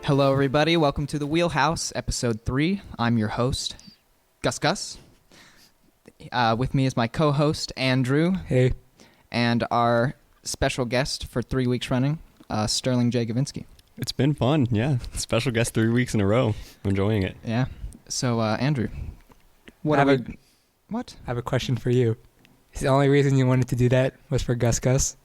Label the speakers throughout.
Speaker 1: Hello, everybody. Welcome to the Wheelhouse, episode 3. I'm your host, Gus. With me is my co-host, Andrew.
Speaker 2: Hey.
Speaker 1: And our special guest for 3 weeks running, Sterling J. Gavinski.
Speaker 3: It's been fun, yeah. Special guest 3 weeks in a row. I'm enjoying it.
Speaker 1: Yeah. So, Andrew,
Speaker 2: What? I have a question for you. Is the only reason you wanted to do that was for Gus?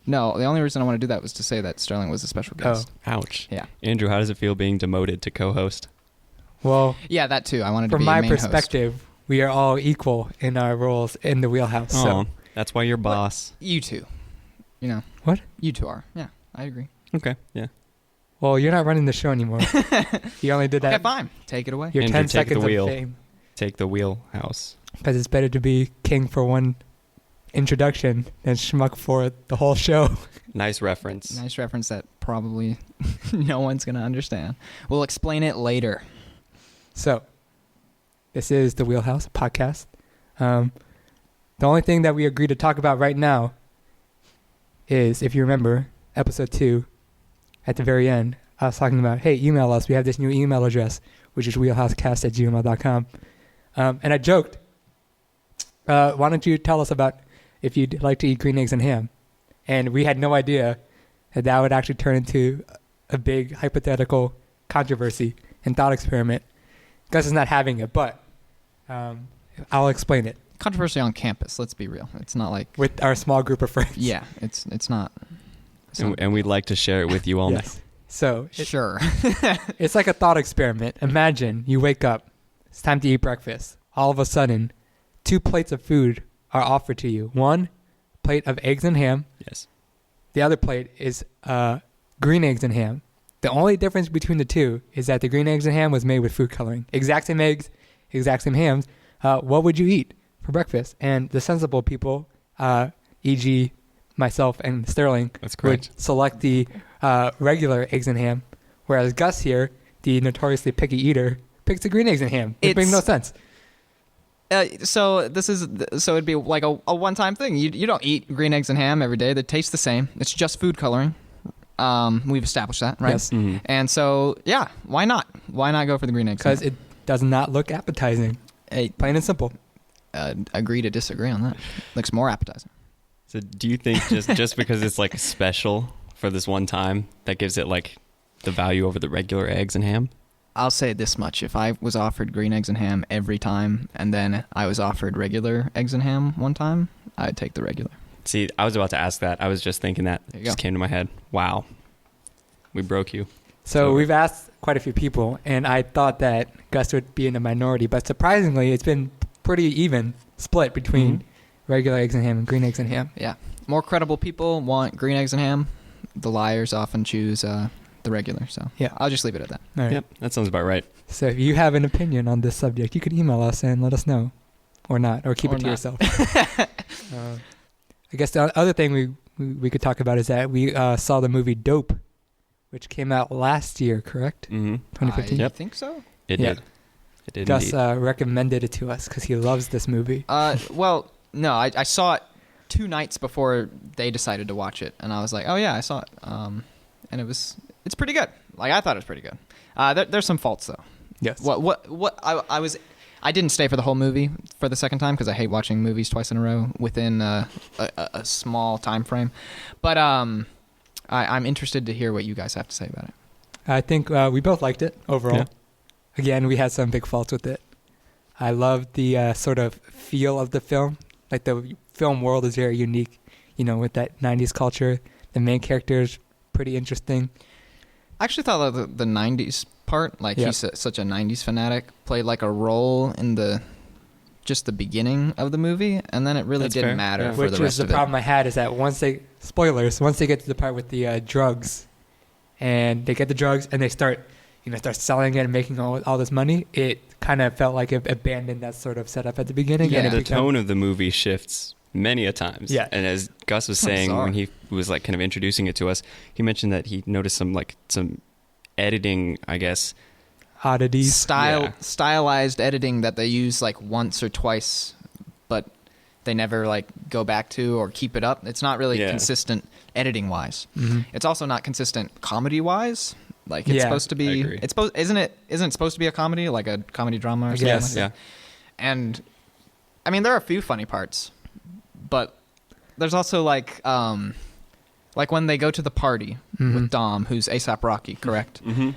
Speaker 1: No, the only reason I want to do that was to say that Sterling was a special guest.
Speaker 3: Oh. Ouch.
Speaker 1: Yeah.
Speaker 3: Andrew, how does it feel being demoted to co-host?
Speaker 2: Well,
Speaker 1: yeah, that too. I wanted to
Speaker 2: from
Speaker 1: be
Speaker 2: my
Speaker 1: main
Speaker 2: perspective,
Speaker 1: host.
Speaker 2: we are all equal in our roles in the Wheelhouse.
Speaker 3: Oh,
Speaker 2: So.
Speaker 3: that's why you're boss.
Speaker 1: You two. You know.
Speaker 2: What?
Speaker 1: You two are. Yeah, I agree.
Speaker 3: Okay, yeah.
Speaker 2: Well, you're not running the show anymore. You only did that.
Speaker 1: Okay, fine. Take it away.
Speaker 2: Your
Speaker 3: Andrew,
Speaker 2: 10
Speaker 3: take
Speaker 2: seconds
Speaker 3: the wheel.
Speaker 2: of fame.
Speaker 3: Take the wheelhouse.
Speaker 2: Because it's better to be king for one introduction than schmuck for the whole show.
Speaker 3: Nice reference.
Speaker 1: Nice reference that probably no one's going to understand. We'll explain it later.
Speaker 2: So, this is the Wheelhouse podcast. The only thing that we agreed to talk about right now is, if you remember, episode 2, at the very end, I was talking about, hey, email us. We have this new email address, which is wheelhousecast@gmail.com. And I joked, why don't you tell us about if you'd like to eat green eggs and ham? And we had no idea that that would actually turn into a big hypothetical controversy and thought experiment. Gus is not having it, but I'll explain it.
Speaker 1: Controversy on campus, let's be real. It's not like...
Speaker 2: With our small group of friends.
Speaker 1: Yeah, it's not...
Speaker 3: And we'd like to share it with you all
Speaker 2: Yes. So
Speaker 1: sure.
Speaker 2: It's like a thought experiment. Imagine you wake up, it's time to eat breakfast. All of a sudden, 2 plates of food are offered to you. 1 plate of eggs and ham.
Speaker 3: Yes.
Speaker 2: The other plate is green eggs and ham. The only difference between the two is that the green eggs and ham was made with food coloring. Exact same eggs, exact same hams. What would you eat for breakfast? And the sensible people, e.g. myself and Sterling,
Speaker 3: That's correct.
Speaker 2: would select the regular eggs and ham, whereas Gus here, the notoriously picky eater, picks the green eggs and ham. It makes no sense.
Speaker 1: So it'd be like a one-time thing. You don't eat green eggs and ham every day. They taste the same. It's just food coloring. We've established that, right?
Speaker 2: Yes.
Speaker 3: Mm-hmm.
Speaker 1: And so, yeah, why not? Why not go for the green eggs?
Speaker 2: Because it does not look appetizing.
Speaker 1: Hey,
Speaker 2: plain and simple.
Speaker 1: Agree to disagree on that. Looks more appetizing.
Speaker 3: So do you think just because it's like special for this one time, that gives it like the value over the regular eggs and ham?
Speaker 1: I'll say this much. If I was offered green eggs and ham every time, and then I was offered regular eggs and ham one time, I'd take the regular.
Speaker 3: See, I was about to ask that. I was just thinking that. It just came to my head. Wow. We broke you.
Speaker 2: So we've asked quite a few people, and I thought that Gus would be in the minority, but surprisingly, it's been pretty even split between regular eggs and ham and green eggs and ham.
Speaker 1: Yeah. More credible people want green eggs and ham. The liars often choose the regular. So
Speaker 2: yeah,
Speaker 1: I'll just leave it at that.
Speaker 2: All right.
Speaker 3: Yep, that sounds about right.
Speaker 2: So if you have an opinion on this subject, you can email us and let us know. Or not. Or keep it to yourself. I guess the other thing we could talk about is that we saw the movie Dope, which came out last year, correct?
Speaker 3: Mm-hmm.
Speaker 2: 2015?
Speaker 1: I think so.
Speaker 3: It did. It did
Speaker 2: Gus
Speaker 3: indeed.
Speaker 2: recommended it to us because he loves this movie.
Speaker 1: Well, no, I saw it 2 nights before they decided to watch it, and I was like, oh yeah, I saw it. And it's pretty good. Like, I thought it was pretty good. There's some faults though.
Speaker 2: Yes.
Speaker 1: I didn't stay for the whole movie for the second time because I hate watching movies twice in a row within a small time frame. But I'm interested to hear what you guys have to say about it.
Speaker 2: I think we both liked it overall.
Speaker 3: Yeah.
Speaker 2: Again, we had some big faults with it. I loved the sort of feel of the film. Like, the film world is very unique, with that 90s culture. The main character is pretty interesting.
Speaker 1: I actually thought that the 90s part, like he's such a 90s fanatic, played like a role in the beginning of the movie, and then it really didn't matter for the rest of it. Which is the
Speaker 2: problem I had, is that once they get to the part with the drugs, and they get the drugs and they start selling it and making all this money, it kind of felt like it abandoned that sort of setup at the beginning.
Speaker 1: Yeah,
Speaker 2: and
Speaker 3: the tone of the movie shifts many a times.
Speaker 2: Yeah.
Speaker 3: And as Gus was saying, when he was like kind of introducing it to us, he mentioned that he noticed some editing, I guess,
Speaker 2: oddities,
Speaker 1: stylized editing that they use like once or twice, but they never like go back to or keep it up. It's not really consistent editing wise.
Speaker 2: Mm-hmm.
Speaker 1: It's also not consistent comedy wise. Like it's
Speaker 2: Yeah.
Speaker 1: supposed to
Speaker 3: I
Speaker 1: be.
Speaker 3: agree.
Speaker 1: Isn't it supposed to be a comedy, like a comedy drama or something?
Speaker 2: guess.
Speaker 1: Like that? And I mean, there are a few funny parts, but there's also like when they go to the party with Dom, who's ASAP Rocky, correct?
Speaker 3: Mm-hmm.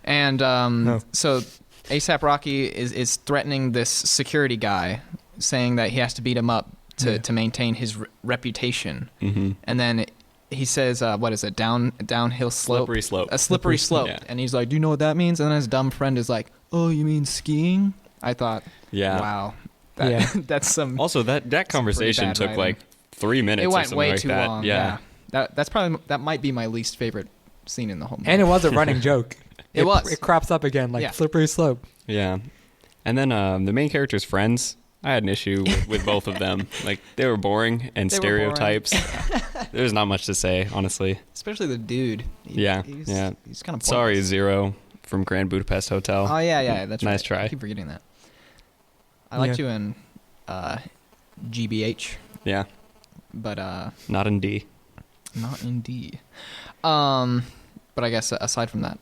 Speaker 1: And
Speaker 2: No.
Speaker 1: so ASAP Rocky is threatening this security guy, saying that he has to beat him up to maintain his reputation.
Speaker 3: Mm-hmm.
Speaker 1: And then he says, what is it, downhill slope?
Speaker 3: Slippery slope.
Speaker 1: A slippery slope.
Speaker 3: Yeah.
Speaker 1: And he's like, do you know what that means? And then his dumb friend is like, oh, you mean skiing? I thought,
Speaker 3: Yeah.
Speaker 1: wow.
Speaker 2: Yeah.
Speaker 1: That's some...
Speaker 3: Also, that conversation
Speaker 1: bad
Speaker 3: took
Speaker 1: writing.
Speaker 3: like 3 minutes
Speaker 1: It
Speaker 3: or
Speaker 1: went
Speaker 3: something
Speaker 1: way
Speaker 3: like
Speaker 1: too
Speaker 3: that.
Speaker 1: long.
Speaker 3: Yeah.
Speaker 1: That might be my least favorite scene in the whole movie.
Speaker 2: And it was a running joke.
Speaker 1: It was.
Speaker 2: It crops up again, like
Speaker 1: Yeah.
Speaker 2: slippery slope.
Speaker 3: Yeah. And then the main character's friends, I had an issue with both of them. Like, they were boring and
Speaker 1: They were boring.
Speaker 3: stereotypes. There's not much to say, honestly.
Speaker 1: Especially the dude.
Speaker 3: Yeah,
Speaker 1: He's kind of
Speaker 3: Sorry, Zero from Grand Budapest Hotel.
Speaker 1: Oh, yeah, that's right.
Speaker 3: Nice try.
Speaker 1: I keep forgetting that. I liked you in GBH,
Speaker 3: Yeah,
Speaker 1: but
Speaker 3: not in D.
Speaker 1: not in D. But I guess aside from that,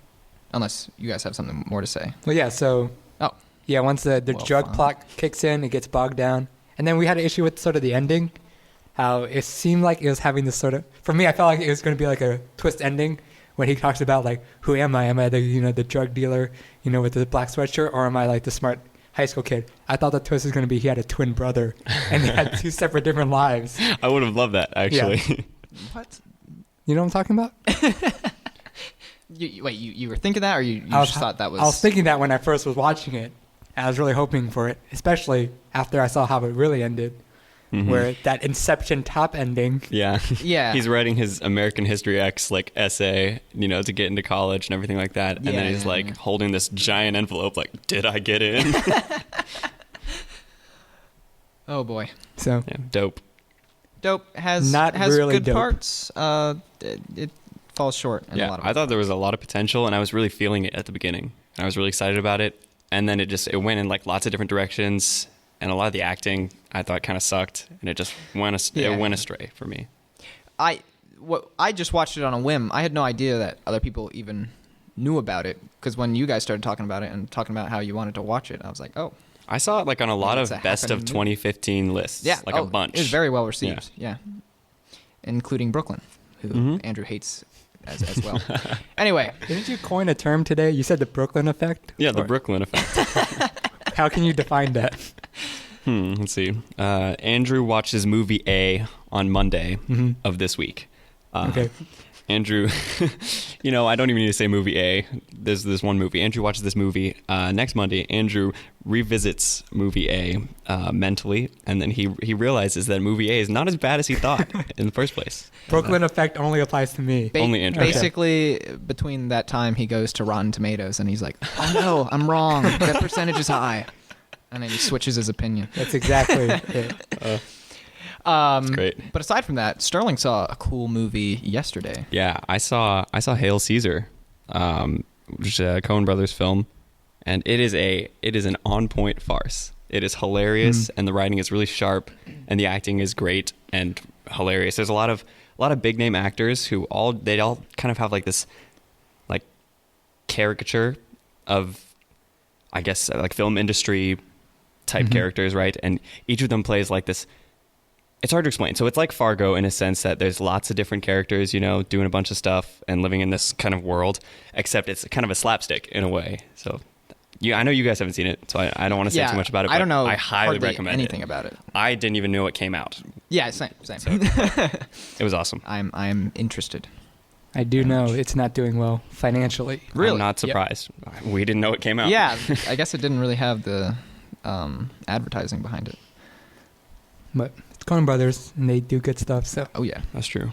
Speaker 1: unless you guys have something more to say.
Speaker 2: Well, yeah. So.
Speaker 1: Oh.
Speaker 2: Yeah. Once the
Speaker 1: Well,
Speaker 2: drug
Speaker 1: fine.
Speaker 2: plot kicks in, it gets bogged down, and then we had an issue with sort of the ending. How it seemed like it was having this sort of. For me, I felt like it was going to be like a twist ending when he talks about like, who am I? Am I the the drug dealer with the black sweatshirt, or am I like the smart high school kid? I thought the twist was going to be he had a twin brother and they had two separate different lives.
Speaker 3: I would have loved that, actually.
Speaker 1: What?
Speaker 2: You know what I'm talking about?
Speaker 1: You were thinking that, or you
Speaker 2: I was-
Speaker 1: just thought that was...
Speaker 2: I was thinking that when I first was watching it. I was really hoping for it, especially after I saw how it really ended,
Speaker 3: Mhm.
Speaker 2: where that Inception top ending.
Speaker 3: Yeah.
Speaker 1: Yeah.
Speaker 3: He's writing his American History X like essay, to get into college and everything like that. And then he's like holding this giant envelope like, did I get in?
Speaker 1: Oh, boy.
Speaker 2: So
Speaker 3: Yeah, dope.
Speaker 1: Dope has
Speaker 2: Not
Speaker 1: has
Speaker 2: really
Speaker 1: good
Speaker 2: dope.
Speaker 1: parts. It falls short in a
Speaker 3: Yeah,
Speaker 1: lot of
Speaker 3: I thought there was a lot of potential and I was really feeling it at the beginning. I was really excited about it. And then it went in like lots of different directions. And a lot of the acting I thought kind of sucked. And it just went astray for me.
Speaker 1: I just watched it on a whim. I had no idea that other people even knew about it, because when you guys started talking about it and talking about how you wanted to watch it, I was like, oh.
Speaker 3: I saw it like on a lot
Speaker 1: It's
Speaker 3: of
Speaker 1: a
Speaker 3: best of
Speaker 1: happening movie.
Speaker 3: 2015 lists.
Speaker 1: Yeah,
Speaker 3: like a bunch.
Speaker 1: It was very well received. Yeah, including Brooklyn, who
Speaker 3: Mhm.
Speaker 1: Andrew hates as well. Anyway,
Speaker 2: didn't you coin a term today? You said the Brooklyn effect?
Speaker 3: Yeah, the
Speaker 2: Or-
Speaker 3: Brooklyn effect.
Speaker 2: How can you define that?
Speaker 3: Let's see. Andrew watches movie A on Monday
Speaker 2: Mhm.
Speaker 3: of this week.
Speaker 2: Okay.
Speaker 3: Andrew, I don't even need to say movie A. There's this one movie. Andrew watches this movie next Monday. Andrew revisits movie A mentally, and then he realizes that movie A is not as bad as he thought in the first place.
Speaker 2: Brooklyn effect only applies to me.
Speaker 3: Only Andrew.
Speaker 1: basically, between that time, he goes to Rotten Tomatoes and he's like, oh no, I'm wrong. That percentage is high. And then he switches his opinion.
Speaker 2: That's exactly it.
Speaker 3: Great.
Speaker 1: But aside from that, Sterling saw a cool movie yesterday.
Speaker 3: Yeah, I saw Hail Caesar, which is a Coen Brothers film, and it is an on-point farce. It is hilarious, and the writing is really sharp, and the acting is great and hilarious. There's a lot of big name actors who all kind of have like this like caricature of, I guess, like film industry type characters, right? And each of them plays like this. It's hard to explain. So it's like Fargo in a sense that there's lots of different characters, doing a bunch of stuff and living in this kind of world, except it's kind of a slapstick in a way. So I know you guys haven't seen it, so I don't want to say too much about it, but
Speaker 1: I don't know.
Speaker 3: I highly
Speaker 1: hardly
Speaker 3: recommend
Speaker 1: anything
Speaker 3: it.
Speaker 1: about it.
Speaker 3: I didn't even know it came out.
Speaker 1: Yeah, same.
Speaker 3: It was awesome.
Speaker 1: I'm interested.
Speaker 2: I do know it's not doing well financially.
Speaker 1: Really?
Speaker 3: I'm not
Speaker 1: Yep.
Speaker 3: surprised. We didn't know it came out.
Speaker 1: Yeah, I guess it didn't really have the advertising behind it.
Speaker 2: But it's Coen Brothers, and they do good stuff, so
Speaker 1: Oh yeah,
Speaker 3: That's true.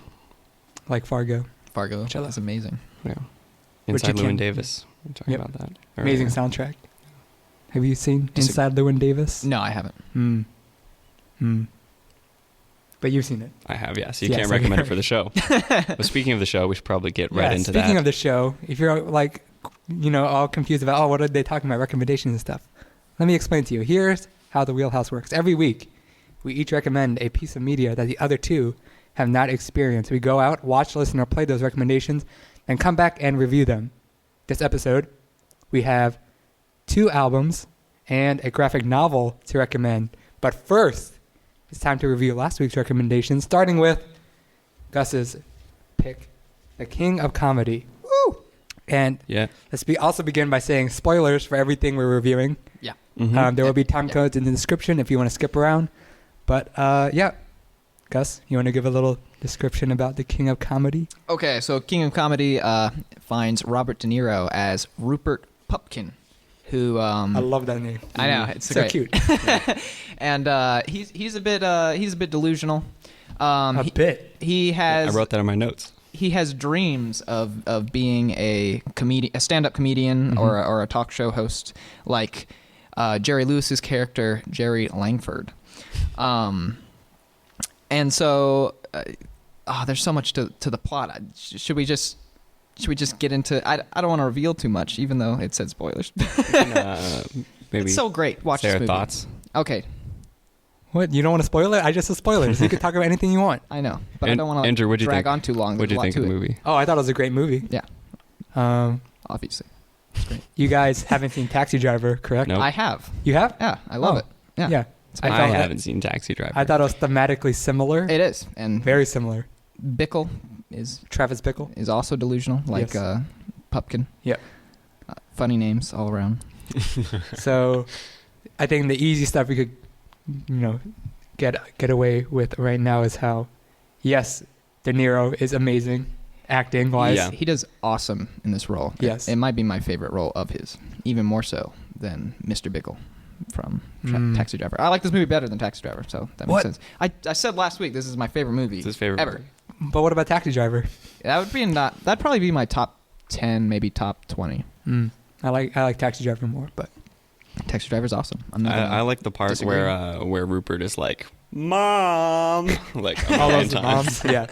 Speaker 2: like Fargo.
Speaker 1: Fargo.
Speaker 2: Which I love.
Speaker 1: That's amazing.
Speaker 3: Yeah.
Speaker 2: Which you
Speaker 3: Inside Llewyn
Speaker 2: can-
Speaker 3: Davis. We're talking
Speaker 2: Yep.
Speaker 3: about that.
Speaker 2: Amazing
Speaker 3: earlier.
Speaker 2: soundtrack. Have you seen
Speaker 1: Dis-
Speaker 2: Inside Llewyn Davis?
Speaker 1: No, I haven't.
Speaker 2: But you've seen it.
Speaker 3: I have, yes. You
Speaker 2: Yes,
Speaker 3: can't
Speaker 2: okay.
Speaker 3: recommend it for the show. But speaking of the show, we should probably get right into
Speaker 2: speaking
Speaker 3: that.
Speaker 2: of the show, if you're like, all confused about, what are they talking about, recommendations and stuff, let me explain to you. Here's how the Wheelhouse works. Every week, we each recommend a piece of media that the other two have not experienced. We go out, watch, listen, or play those recommendations, and come back and review them. this episode, we have 2 albums and a graphic novel to recommend. But first, it's time to review last week's recommendations, starting with Gus's pick, The King of Comedy. Woo! And let's also begin by saying spoilers for everything we're reviewing.
Speaker 1: Yeah.
Speaker 3: Mm-hmm.
Speaker 2: There will be time codes in the description if you want to skip around. But Gus, you want to give a little description about The King of Comedy?
Speaker 1: Okay, so King of Comedy finds Robert De Niro as Rupert Pupkin, who
Speaker 2: I love that name.
Speaker 1: I know, it's
Speaker 2: so
Speaker 1: great.
Speaker 2: cute.
Speaker 1: And he's a bit delusional.
Speaker 2: A bit.
Speaker 1: He has.
Speaker 3: I wrote that in my notes.
Speaker 1: He has dreams of being a stand-up comedian, or a talk show host, like Jerry Lewis's character Jerry Langford. And so, there's so much to the plot. Should we just get into? I don't want to reveal too much, even though it said spoilers.
Speaker 3: Maybe
Speaker 1: it's so great. Watch this movie.
Speaker 3: thoughts.
Speaker 1: Okay.
Speaker 2: What? You don't want to spoil it? I just said spoilers. You can talk about anything you want.
Speaker 1: I know, but I don't want
Speaker 3: Andrew,
Speaker 1: to
Speaker 3: what'd you
Speaker 1: drag
Speaker 3: think?
Speaker 1: on too long.
Speaker 3: What did you think of the movie?
Speaker 2: Oh, I thought it was a great movie.
Speaker 1: Yeah. Obviously. It's great.
Speaker 2: You guys haven't seen Taxi Driver, correct?
Speaker 3: Nope.
Speaker 1: I have.
Speaker 2: You have?
Speaker 1: Yeah, I love
Speaker 2: Oh.
Speaker 1: it. Yeah.
Speaker 2: Yeah.
Speaker 3: I
Speaker 2: felt that-
Speaker 3: haven't seen Taxi Driver.
Speaker 2: I thought it was thematically similar.
Speaker 1: It is, and
Speaker 2: Very similar.
Speaker 1: Bickle is
Speaker 2: Travis Bickle.
Speaker 1: also delusional, like
Speaker 2: Yes.
Speaker 1: Pupkin.
Speaker 2: Yep.
Speaker 1: Funny names all around.
Speaker 2: So I think the easy stuff we could, get away with right now is how, yes, De Niro is amazing acting wise.
Speaker 3: Yeah.
Speaker 1: He does awesome in this role.
Speaker 2: Yes.
Speaker 1: It might be my favorite role of his, even more so than Mr. Bickle from Taxi Driver. I like this movie better than Taxi Driver, so that makes sense. I said last week this is my favorite movie
Speaker 3: It's his favorite
Speaker 1: ever.
Speaker 3: movie.
Speaker 2: But what about Taxi Driver?
Speaker 1: That'd probably be my top 10, maybe top 20.
Speaker 2: I like Taxi Driver more, but
Speaker 1: Taxi Driver's awesome. I'm not
Speaker 3: I like the part
Speaker 1: disagree.
Speaker 3: where Rupert is like, "Mom," like a
Speaker 2: all
Speaker 3: million
Speaker 2: those
Speaker 3: times.
Speaker 2: moms, yeah,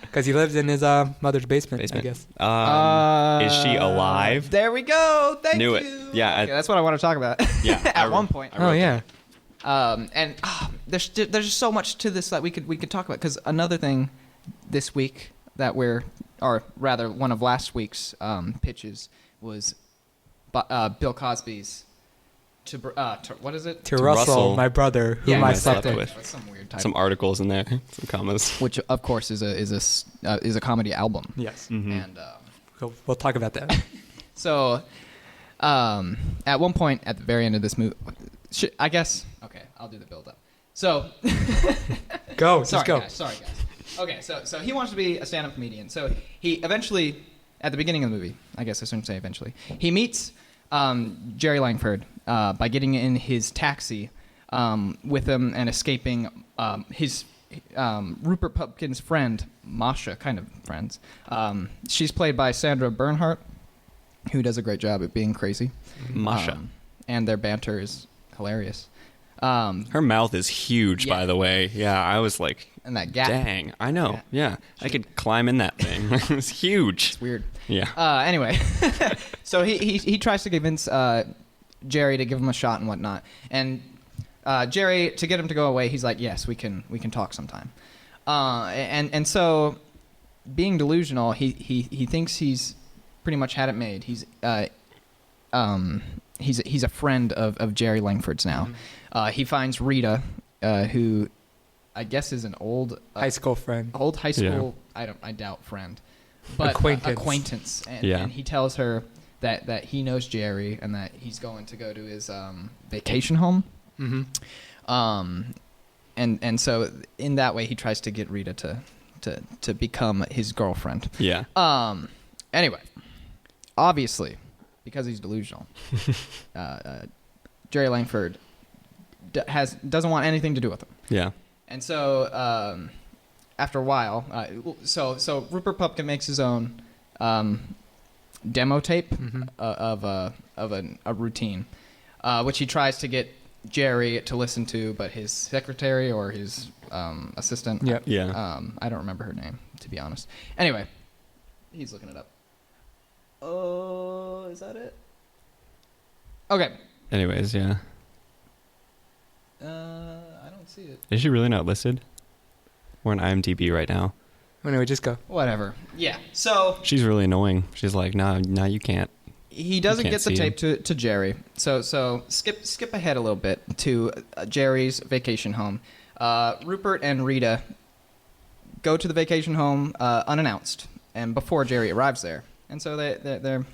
Speaker 2: because he lives in his mother's basement, I guess.
Speaker 3: Is she alive?
Speaker 1: There we go. Thank
Speaker 3: Knew
Speaker 1: you.
Speaker 3: it. Yeah,
Speaker 1: Okay, that's what I want to talk about.
Speaker 3: Yeah,
Speaker 1: At one point.
Speaker 2: Oh yeah.
Speaker 1: And there's just so much to this that we could talk about, because another thing this week that or rather one of last week's pitches was Bill Cosby's what is it?
Speaker 2: To Russell,
Speaker 3: Russell,
Speaker 2: my brother, whom I slept with.
Speaker 1: That's some weird title.
Speaker 3: Some articles in there, some commas.
Speaker 1: Which of course is a comedy album.
Speaker 2: Yes,
Speaker 1: And
Speaker 2: we'll talk about that.
Speaker 1: so at one point at the very end of this movie, I guess okay, I'll do the build up. So
Speaker 2: Go,
Speaker 1: sorry
Speaker 2: just go.
Speaker 1: guys. Okay, so he wants to be a stand-up comedian. So he eventually, at the beginning of the movie, I guess I shouldn't say eventually, he meets Jerry Langford by getting in his taxi with him and escaping his Rupert Pupkin's friend, Masha, kind of friends. She's played by Sandra Bernhardt, who does a great job at being crazy.
Speaker 3: Masha.
Speaker 1: And their banter is hilarious.
Speaker 3: Her mouth is huge,
Speaker 1: Yeah.
Speaker 3: by the way. Yeah, I was like,
Speaker 1: And that gap.
Speaker 3: dang, I know. Yeah, I could climb in that thing. It was huge.
Speaker 1: It's weird.
Speaker 3: Yeah.
Speaker 1: Anyway, so he tries to convince Jerry to give him a shot and whatnot, and Jerry, to get him to go away, he's like, "Yes, we can talk sometime." And so, being delusional, he thinks he's pretty much had it made. He's a friend of Jerry Langford's now. He finds Rita, who I guess is an old
Speaker 2: High school friend.
Speaker 1: old high school. I doubt friend, but acquaintance. And he tells her that he knows Jerry and that he's going to go to his vacation home. And so in that way he tries to get Rita to become his girlfriend.
Speaker 3: Yeah.
Speaker 1: Anyway, obviously, because he's delusional, Jerry Langford doesn't want anything to do with him.
Speaker 3: Yeah.
Speaker 1: And so after a while, so Rupert Pupkin makes his own demo tape of a routine, which he tries to get Jerry to listen to, but his secretary or his assistant,
Speaker 3: Yeah.
Speaker 1: I don't remember her name, to be honest. Anyway, he's looking it up. Oh, is that it? Okay.
Speaker 3: Anyways, yeah.
Speaker 1: I don't see it.
Speaker 3: Is she really not listed? We're on IMDb right now.
Speaker 2: Anyway, just go.
Speaker 1: Whatever. Yeah. So
Speaker 3: She's really annoying. She's like, nah, you can't.
Speaker 1: he doesn't
Speaker 3: can't
Speaker 1: get the
Speaker 3: see
Speaker 1: tape to Jerry. So skip ahead a little bit to Jerry's vacation home. Rupert and Rita go to the vacation home unannounced, and before Jerry arrives there. And so they're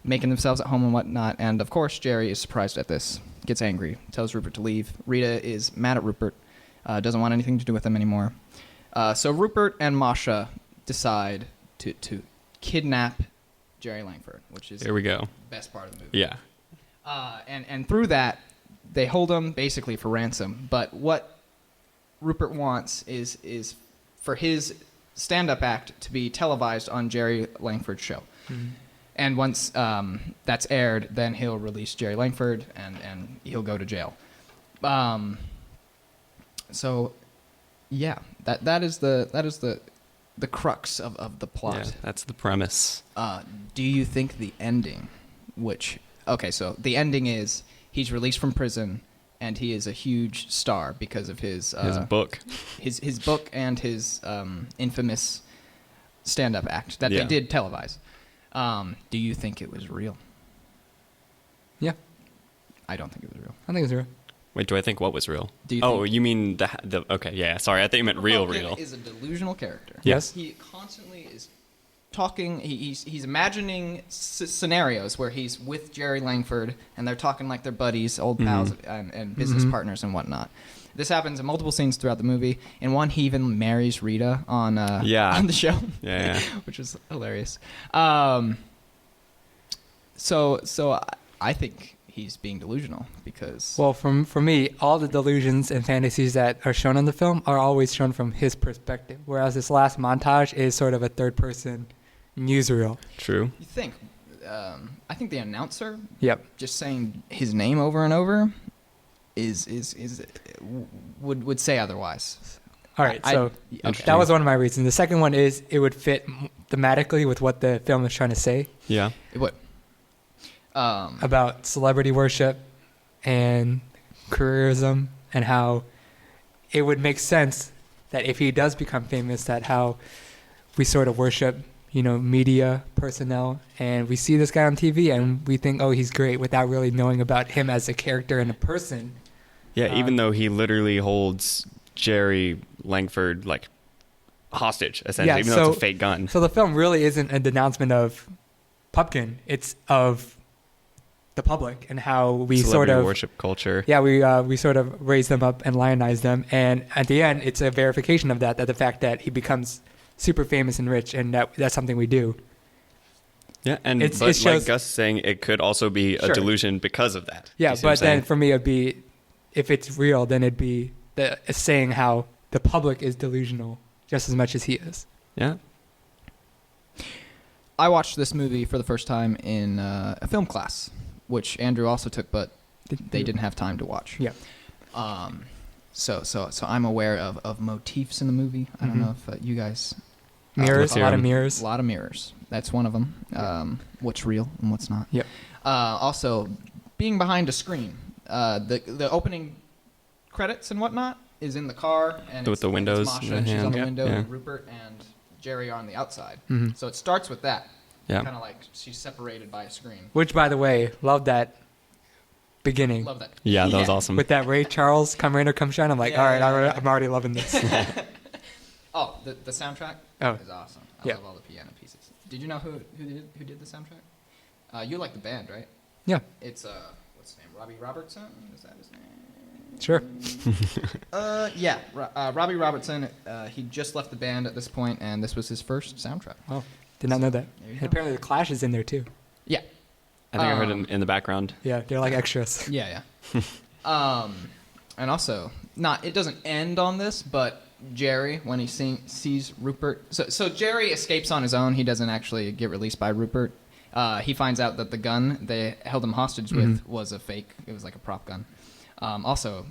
Speaker 1: making themselves at home and whatnot. And of course, Jerry is surprised at this, gets angry, tells Rupert to leave. Rita is mad at Rupert, doesn't want anything to do with him anymore. So Rupert and Masha decide to kidnap Jerry Langford, which is
Speaker 3: Here we go.
Speaker 1: the best part of the movie.
Speaker 3: Yeah.
Speaker 1: And through that, they hold him basically for ransom. But what Rupert wants is for his stand-up act to be televised on Jerry Langford's show.
Speaker 2: Mhm.
Speaker 1: And once that's aired, then he'll release Jerry Langford and he'll go to jail. So, yeah, that is the crux of the plot.
Speaker 3: Yeah, that's the premise.
Speaker 1: Do you think the ending, so the ending is he's released from prison and he is a huge star because of his
Speaker 3: book.
Speaker 1: his book and his infamous stand-up act that they did televise. Do you think it was real?
Speaker 2: Yeah.
Speaker 1: I don't think it was real.
Speaker 2: I think it's real.
Speaker 3: Wait, do I think what was real?
Speaker 1: Do you
Speaker 3: think you mean the okay, yeah, sorry, I thought you meant real.
Speaker 1: Is a delusional character.
Speaker 2: Yes.
Speaker 1: He constantly is talking. He's imagining scenarios where he's with Jerry Langford and they're talking like they're buddies, old pals, and business partners and whatnot. This happens in multiple scenes throughout the movie. In one, he even marries Rita on the show,
Speaker 3: yeah.
Speaker 1: which is hilarious. So I think he's being delusional because...
Speaker 2: Well, for me, all the delusions and fantasies that are shown in the film are always shown from his perspective, whereas this last montage is sort of a third-person newsreel.
Speaker 3: True.
Speaker 1: You think... I think the announcer
Speaker 2: Yep.
Speaker 1: just saying his name over and over would say otherwise.
Speaker 2: All right, so
Speaker 1: okay.
Speaker 2: that was one of my reasons. The second one is it would fit thematically with what the film is trying to say.
Speaker 3: Yeah.
Speaker 1: It would.
Speaker 2: About celebrity worship and careerism and how it would make sense that if he does become famous, that how we sort of worship, media personnel, and we see this guy on TV and we think, oh, he's great, without really knowing about him as a character and a person.
Speaker 3: Yeah, even though he literally holds Jerry Langford like hostage, essentially, even though it's a fake gun.
Speaker 2: So the film really isn't a denouncement of Pupkin; it's of the public and how we
Speaker 3: Celebrity
Speaker 2: sort of
Speaker 3: worship culture.
Speaker 2: Yeah, we sort of raise them up and lionize them, and at the end, it's a verification of that the fact that he becomes super famous and rich, and that's something we do.
Speaker 3: Yeah, and
Speaker 2: it shows,
Speaker 3: like Gus is saying, it could also be a delusion because of that.
Speaker 2: Yeah, but then for me, it'd be, if it's real, then it'd be saying how the public is delusional just as much as he is.
Speaker 3: Yeah.
Speaker 1: I watched this movie for the first time in a film class, which Andrew also took, but they didn't have time to watch.
Speaker 2: Yeah.
Speaker 1: So I'm aware of motifs in the movie. I don't know if you guys...
Speaker 2: Mirrors, a lot of mirrors.
Speaker 1: A lot of mirrors. That's one of them. What's real and what's not.
Speaker 2: Yep.
Speaker 1: Also, being behind a screen. The opening credits and whatnot is in the car. And
Speaker 3: with the windows.
Speaker 1: It's Masha, and she's on the window,
Speaker 3: yeah.
Speaker 1: and Rupert and Jerry are on the outside.
Speaker 2: Mm-hmm.
Speaker 1: So it starts with that.
Speaker 3: Yeah.
Speaker 1: Kind of like she's separated by a screen.
Speaker 2: Which, by the way, love that beginning.
Speaker 1: Love that.
Speaker 3: Yeah, that was awesome.
Speaker 2: With that Ray Charles, Come Rain or Come Shine, I'm like, all right, I'm already loving this.
Speaker 1: Oh, the soundtrack is awesome. I love all the piano pieces. Did you know who did the soundtrack? You like the band, right?
Speaker 2: Yeah.
Speaker 1: It's what's his name? Robbie Robertson? Is that his name?
Speaker 2: Sure.
Speaker 1: Yeah. Robbie Robertson. He just left the band at this point, and this was his first soundtrack.
Speaker 2: Oh, did not know that.
Speaker 1: There you
Speaker 2: And
Speaker 1: go.
Speaker 2: apparently the Clash is in there too.
Speaker 1: Yeah.
Speaker 3: I think I heard him in the background.
Speaker 2: Yeah, they're like extras.
Speaker 1: Yeah. And also, it doesn't end on this, but Jerry, when he sees Rupert... So Jerry escapes on his own. He doesn't actually get released by Rupert. He finds out that the gun they held him hostage with was a fake. It was like a prop gun. Also,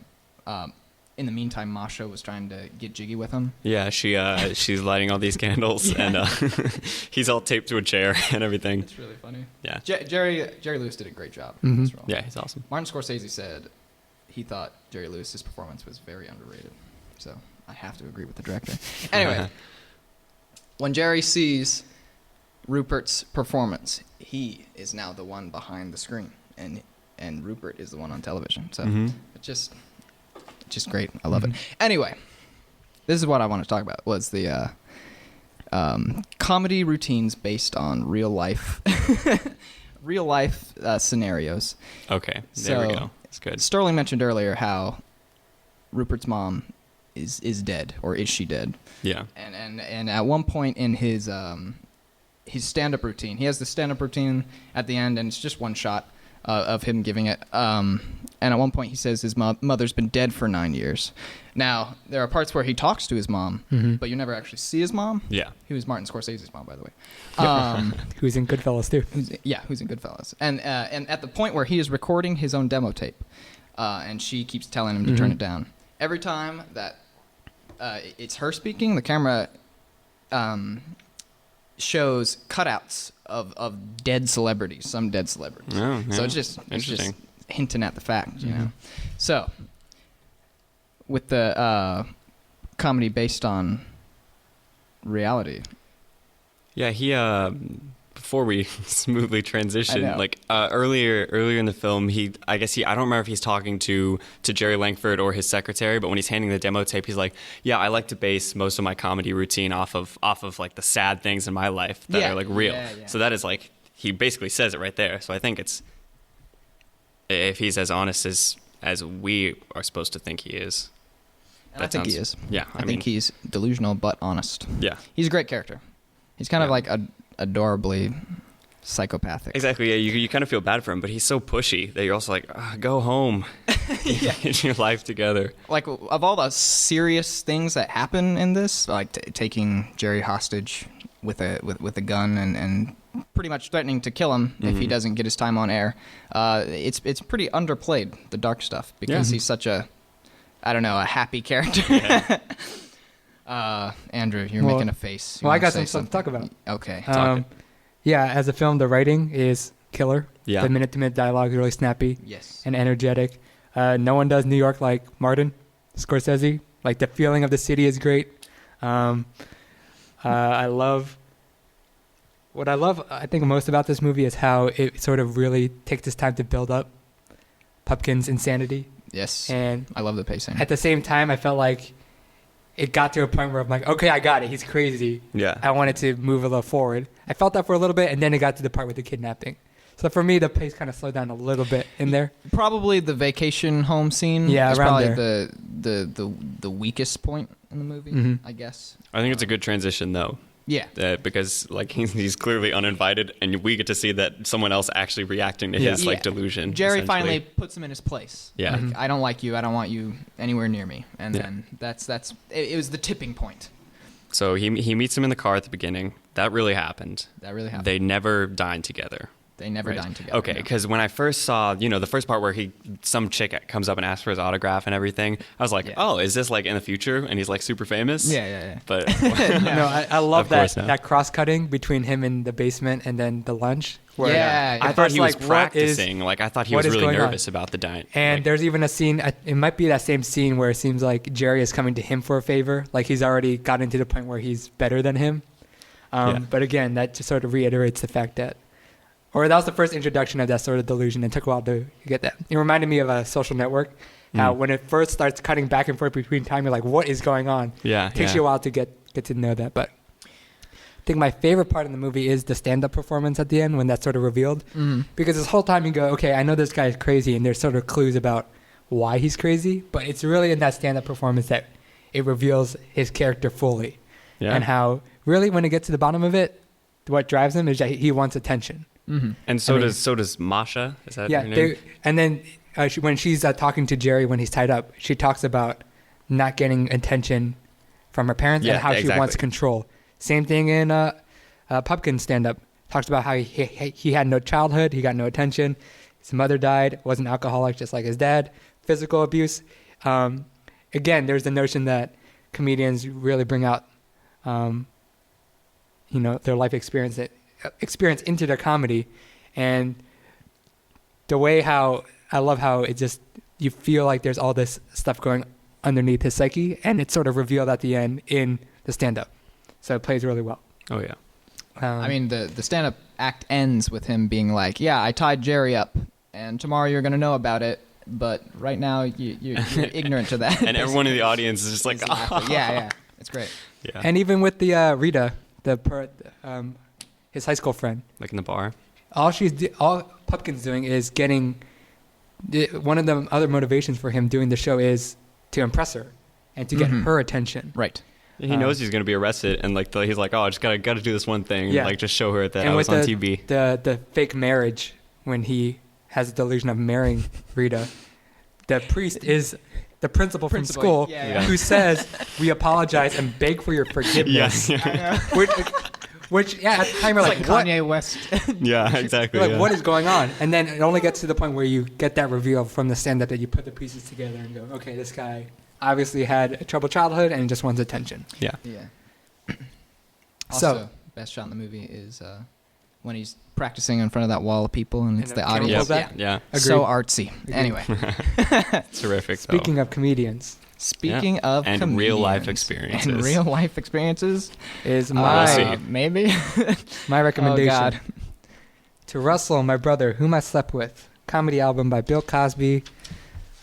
Speaker 1: in the meantime, Masha was trying to get jiggy with him.
Speaker 3: Yeah, she's lighting all these candles, and he's all taped to a chair and everything.
Speaker 1: It's really funny.
Speaker 3: Yeah.
Speaker 1: Jerry Lewis did a great job in this role.
Speaker 3: Yeah, he's awesome.
Speaker 1: Martin Scorsese said he thought Jerry Lewis's performance was very underrated. So I have to agree with the director. Anyway, when Jerry sees Rupert's performance, he is now the one behind the screen, and Rupert is the one on television. So it's just great. I love it. Anyway, this is what I want to talk about. Was the comedy routines based on real life scenarios.
Speaker 3: Okay, there we go. That's good.
Speaker 1: Sterling mentioned earlier how Rupert's mom is dead, or is she dead?
Speaker 3: Yeah.
Speaker 1: And at one point in his stand-up routine, he has the stand-up routine at the end, and it's just one shot of him giving it. And at one point he says his mother's been dead for 9 years. Now, there are parts where he talks to his mom, but you never actually see his mom.
Speaker 3: Yeah.
Speaker 1: He was Martin Scorsese's mom, by the way.
Speaker 2: Who's in Goodfellas too.
Speaker 1: Who's in Goodfellas. And at the point where he is recording his own demo tape, and she keeps telling him to turn it down. Every time that it's her speaking, the camera shows cutouts of dead celebrities, some dead celebrities.
Speaker 3: Oh, yeah.
Speaker 1: So it's just hinting at the fact, you know. So with the comedy based on reality.
Speaker 3: Yeah, he before we smoothly transition, like earlier in the film, I don't remember if he's talking to Jerry Langford or his secretary, but when he's handing the demo tape, he's like, "Yeah, I like to base most of my comedy routine off of like the sad things in my life that are like real." Yeah. So that is like, he basically says it right there. So I think it's, if he's as honest as we are supposed to think he is.
Speaker 1: And I think he is.
Speaker 3: Yeah,
Speaker 1: I think he's delusional but honest.
Speaker 3: Yeah,
Speaker 1: he's a great character. He's kind of like adorably psychopathic.
Speaker 3: Exactly. Yeah, you kind of feel bad for him, but he's so pushy that you're also like, go home, get your life together. Like,
Speaker 1: of all the serious things that happen in this, like taking Jerry hostage with a gun and pretty much threatening to kill him if he doesn't get his time on air, it's pretty underplayed, the dark stuff, because he's such a happy character. Yeah. Andrew, you're making a face.
Speaker 2: I got some stuff to talk about.
Speaker 1: Okay.
Speaker 2: Yeah, as a film, the writing is killer.
Speaker 3: Yeah.
Speaker 2: The minute-to-minute dialogue is really snappy.
Speaker 1: Yes.
Speaker 2: And energetic. No one does New York like Martin Scorsese. Like, the feeling of the city is great. I think most about this movie is how it sort of really takes its time to build up Pupkin's insanity.
Speaker 1: Yes.
Speaker 2: And
Speaker 1: I love the pacing.
Speaker 2: At the same time, I felt like it got to a point where I'm like, okay, I got it. He's crazy.
Speaker 3: Yeah.
Speaker 2: I wanted to move a little forward. I felt that for a little bit, and then it got to the part with the kidnapping. So for me, the pace kind of slowed down a little bit in there.
Speaker 1: Probably the vacation home scene.
Speaker 2: Yeah,
Speaker 1: is
Speaker 2: around
Speaker 1: probably
Speaker 2: there.
Speaker 1: the weakest point in the movie, I guess.
Speaker 3: I think it's a good transition, though.
Speaker 1: Yeah.
Speaker 3: Because like he's clearly uninvited, and we get to see that someone else actually reacting to his like delusion.
Speaker 1: Jerry finally puts him in his place.
Speaker 3: Yeah.
Speaker 1: Like, I don't like you. I don't want you anywhere near me. And then it was the tipping point.
Speaker 3: So he meets him in the car at the beginning. That really happened. They never dined together.
Speaker 1: They never dined together.
Speaker 3: Okay, because when I first saw, the first part where some chick comes up and asks for his autograph and everything, I was like, oh, is this like in the future? And he's like super famous?
Speaker 1: Yeah.
Speaker 3: But
Speaker 2: no, I love that cross-cutting between him in the basement and then the lunch.
Speaker 1: Where,
Speaker 3: I thought he was practicing. I thought he was really nervous about the diet.
Speaker 2: And there's even a scene, it might be that same scene where it seems like Jerry is coming to him for a favor. Like he's already gotten to the point where he's better than him. But again, that just sort of reiterates the fact that, or that was the first introduction of that sort of delusion. It took a while to get that. It reminded me of a Social Network. How when it first starts cutting back and forth between time, you're like, what is going on?
Speaker 3: Yeah.
Speaker 2: It takes you a while to get to know that. But I think my favorite part in the movie is the stand-up performance at the end when that's sort of revealed. Because this whole time you go, okay, I know this guy is crazy, and there's sort of clues about why he's crazy. But it's really in that stand-up performance that it reveals his character fully. Yeah. And how really when it gets to the bottom of it, what drives him is that he wants attention.
Speaker 3: And so does Masha. Is that her name?
Speaker 2: And then when she's talking to Jerry when he's tied up, she talks about not getting attention from her parents and how she wants control. Same thing in Pupkin stand-up. Talks about how he had no childhood, he got no attention. His mother died, was an alcoholic just like his dad. Physical abuse. Again, there's the notion that comedians really bring out, their life experience into their comedy, and the way how I love how it just, you feel like there's all this stuff going underneath his psyche, and it's sort of revealed at the end in the stand-up. So it plays really well.
Speaker 3: Oh yeah.
Speaker 1: I mean, the stand-up act ends with him being like, "Yeah, I tied Jerry up, and tomorrow you're gonna know about it, but right now you're ignorant to that."
Speaker 3: And everyone in the audience is just like,
Speaker 1: Exactly. Yeah, it's great.
Speaker 3: yeah.
Speaker 2: And even with the Rita, his high school friend,
Speaker 3: Like in the bar.
Speaker 2: all Pupkin's doing is getting one of the other motivations for him doing the show is to impress her and to get her attention.
Speaker 1: Right.
Speaker 3: He knows he's gonna be arrested, and like he's like, oh, I just gotta do this one thing,
Speaker 2: Yeah.
Speaker 3: like just show her that
Speaker 2: And
Speaker 3: I was
Speaker 2: with
Speaker 3: on TV.
Speaker 2: The fake marriage, when he has a delusion of marrying Rita, the priest is the principal from school
Speaker 1: yeah.
Speaker 2: who says, "We apologize and beg for your forgiveness."
Speaker 3: Yeah,
Speaker 1: I know.
Speaker 2: Which at the time you're
Speaker 1: It's
Speaker 2: like,
Speaker 1: like
Speaker 2: what?
Speaker 1: Kanye West.
Speaker 3: yeah, exactly.
Speaker 2: You're like,
Speaker 3: yeah.
Speaker 2: what is going on? And then it only gets to the point where you get that reveal from the stand-up that you put the pieces together and go, okay, this guy obviously had a troubled childhood and just wants attention.
Speaker 3: Yeah.
Speaker 1: Yeah.
Speaker 2: So-
Speaker 1: Also, best shot in the movie is when he's practicing in front of that wall of people, and it's
Speaker 2: And
Speaker 1: the
Speaker 2: the camera
Speaker 1: audience.
Speaker 2: pulls back?
Speaker 3: Yeah.
Speaker 2: Agreed.
Speaker 1: So artsy.
Speaker 2: Agreed.
Speaker 1: Anyway,
Speaker 3: Terrific.
Speaker 2: Speaking of comedians,
Speaker 1: speaking of
Speaker 3: And
Speaker 1: comedians,
Speaker 3: real-life experiences.
Speaker 1: and real life experiences,
Speaker 2: is
Speaker 3: we'll
Speaker 2: my
Speaker 3: see.
Speaker 1: maybe.
Speaker 2: my recommendation
Speaker 1: Oh God.
Speaker 2: to Russell, my brother, whom I slept with. Comedy album by Bill Cosby.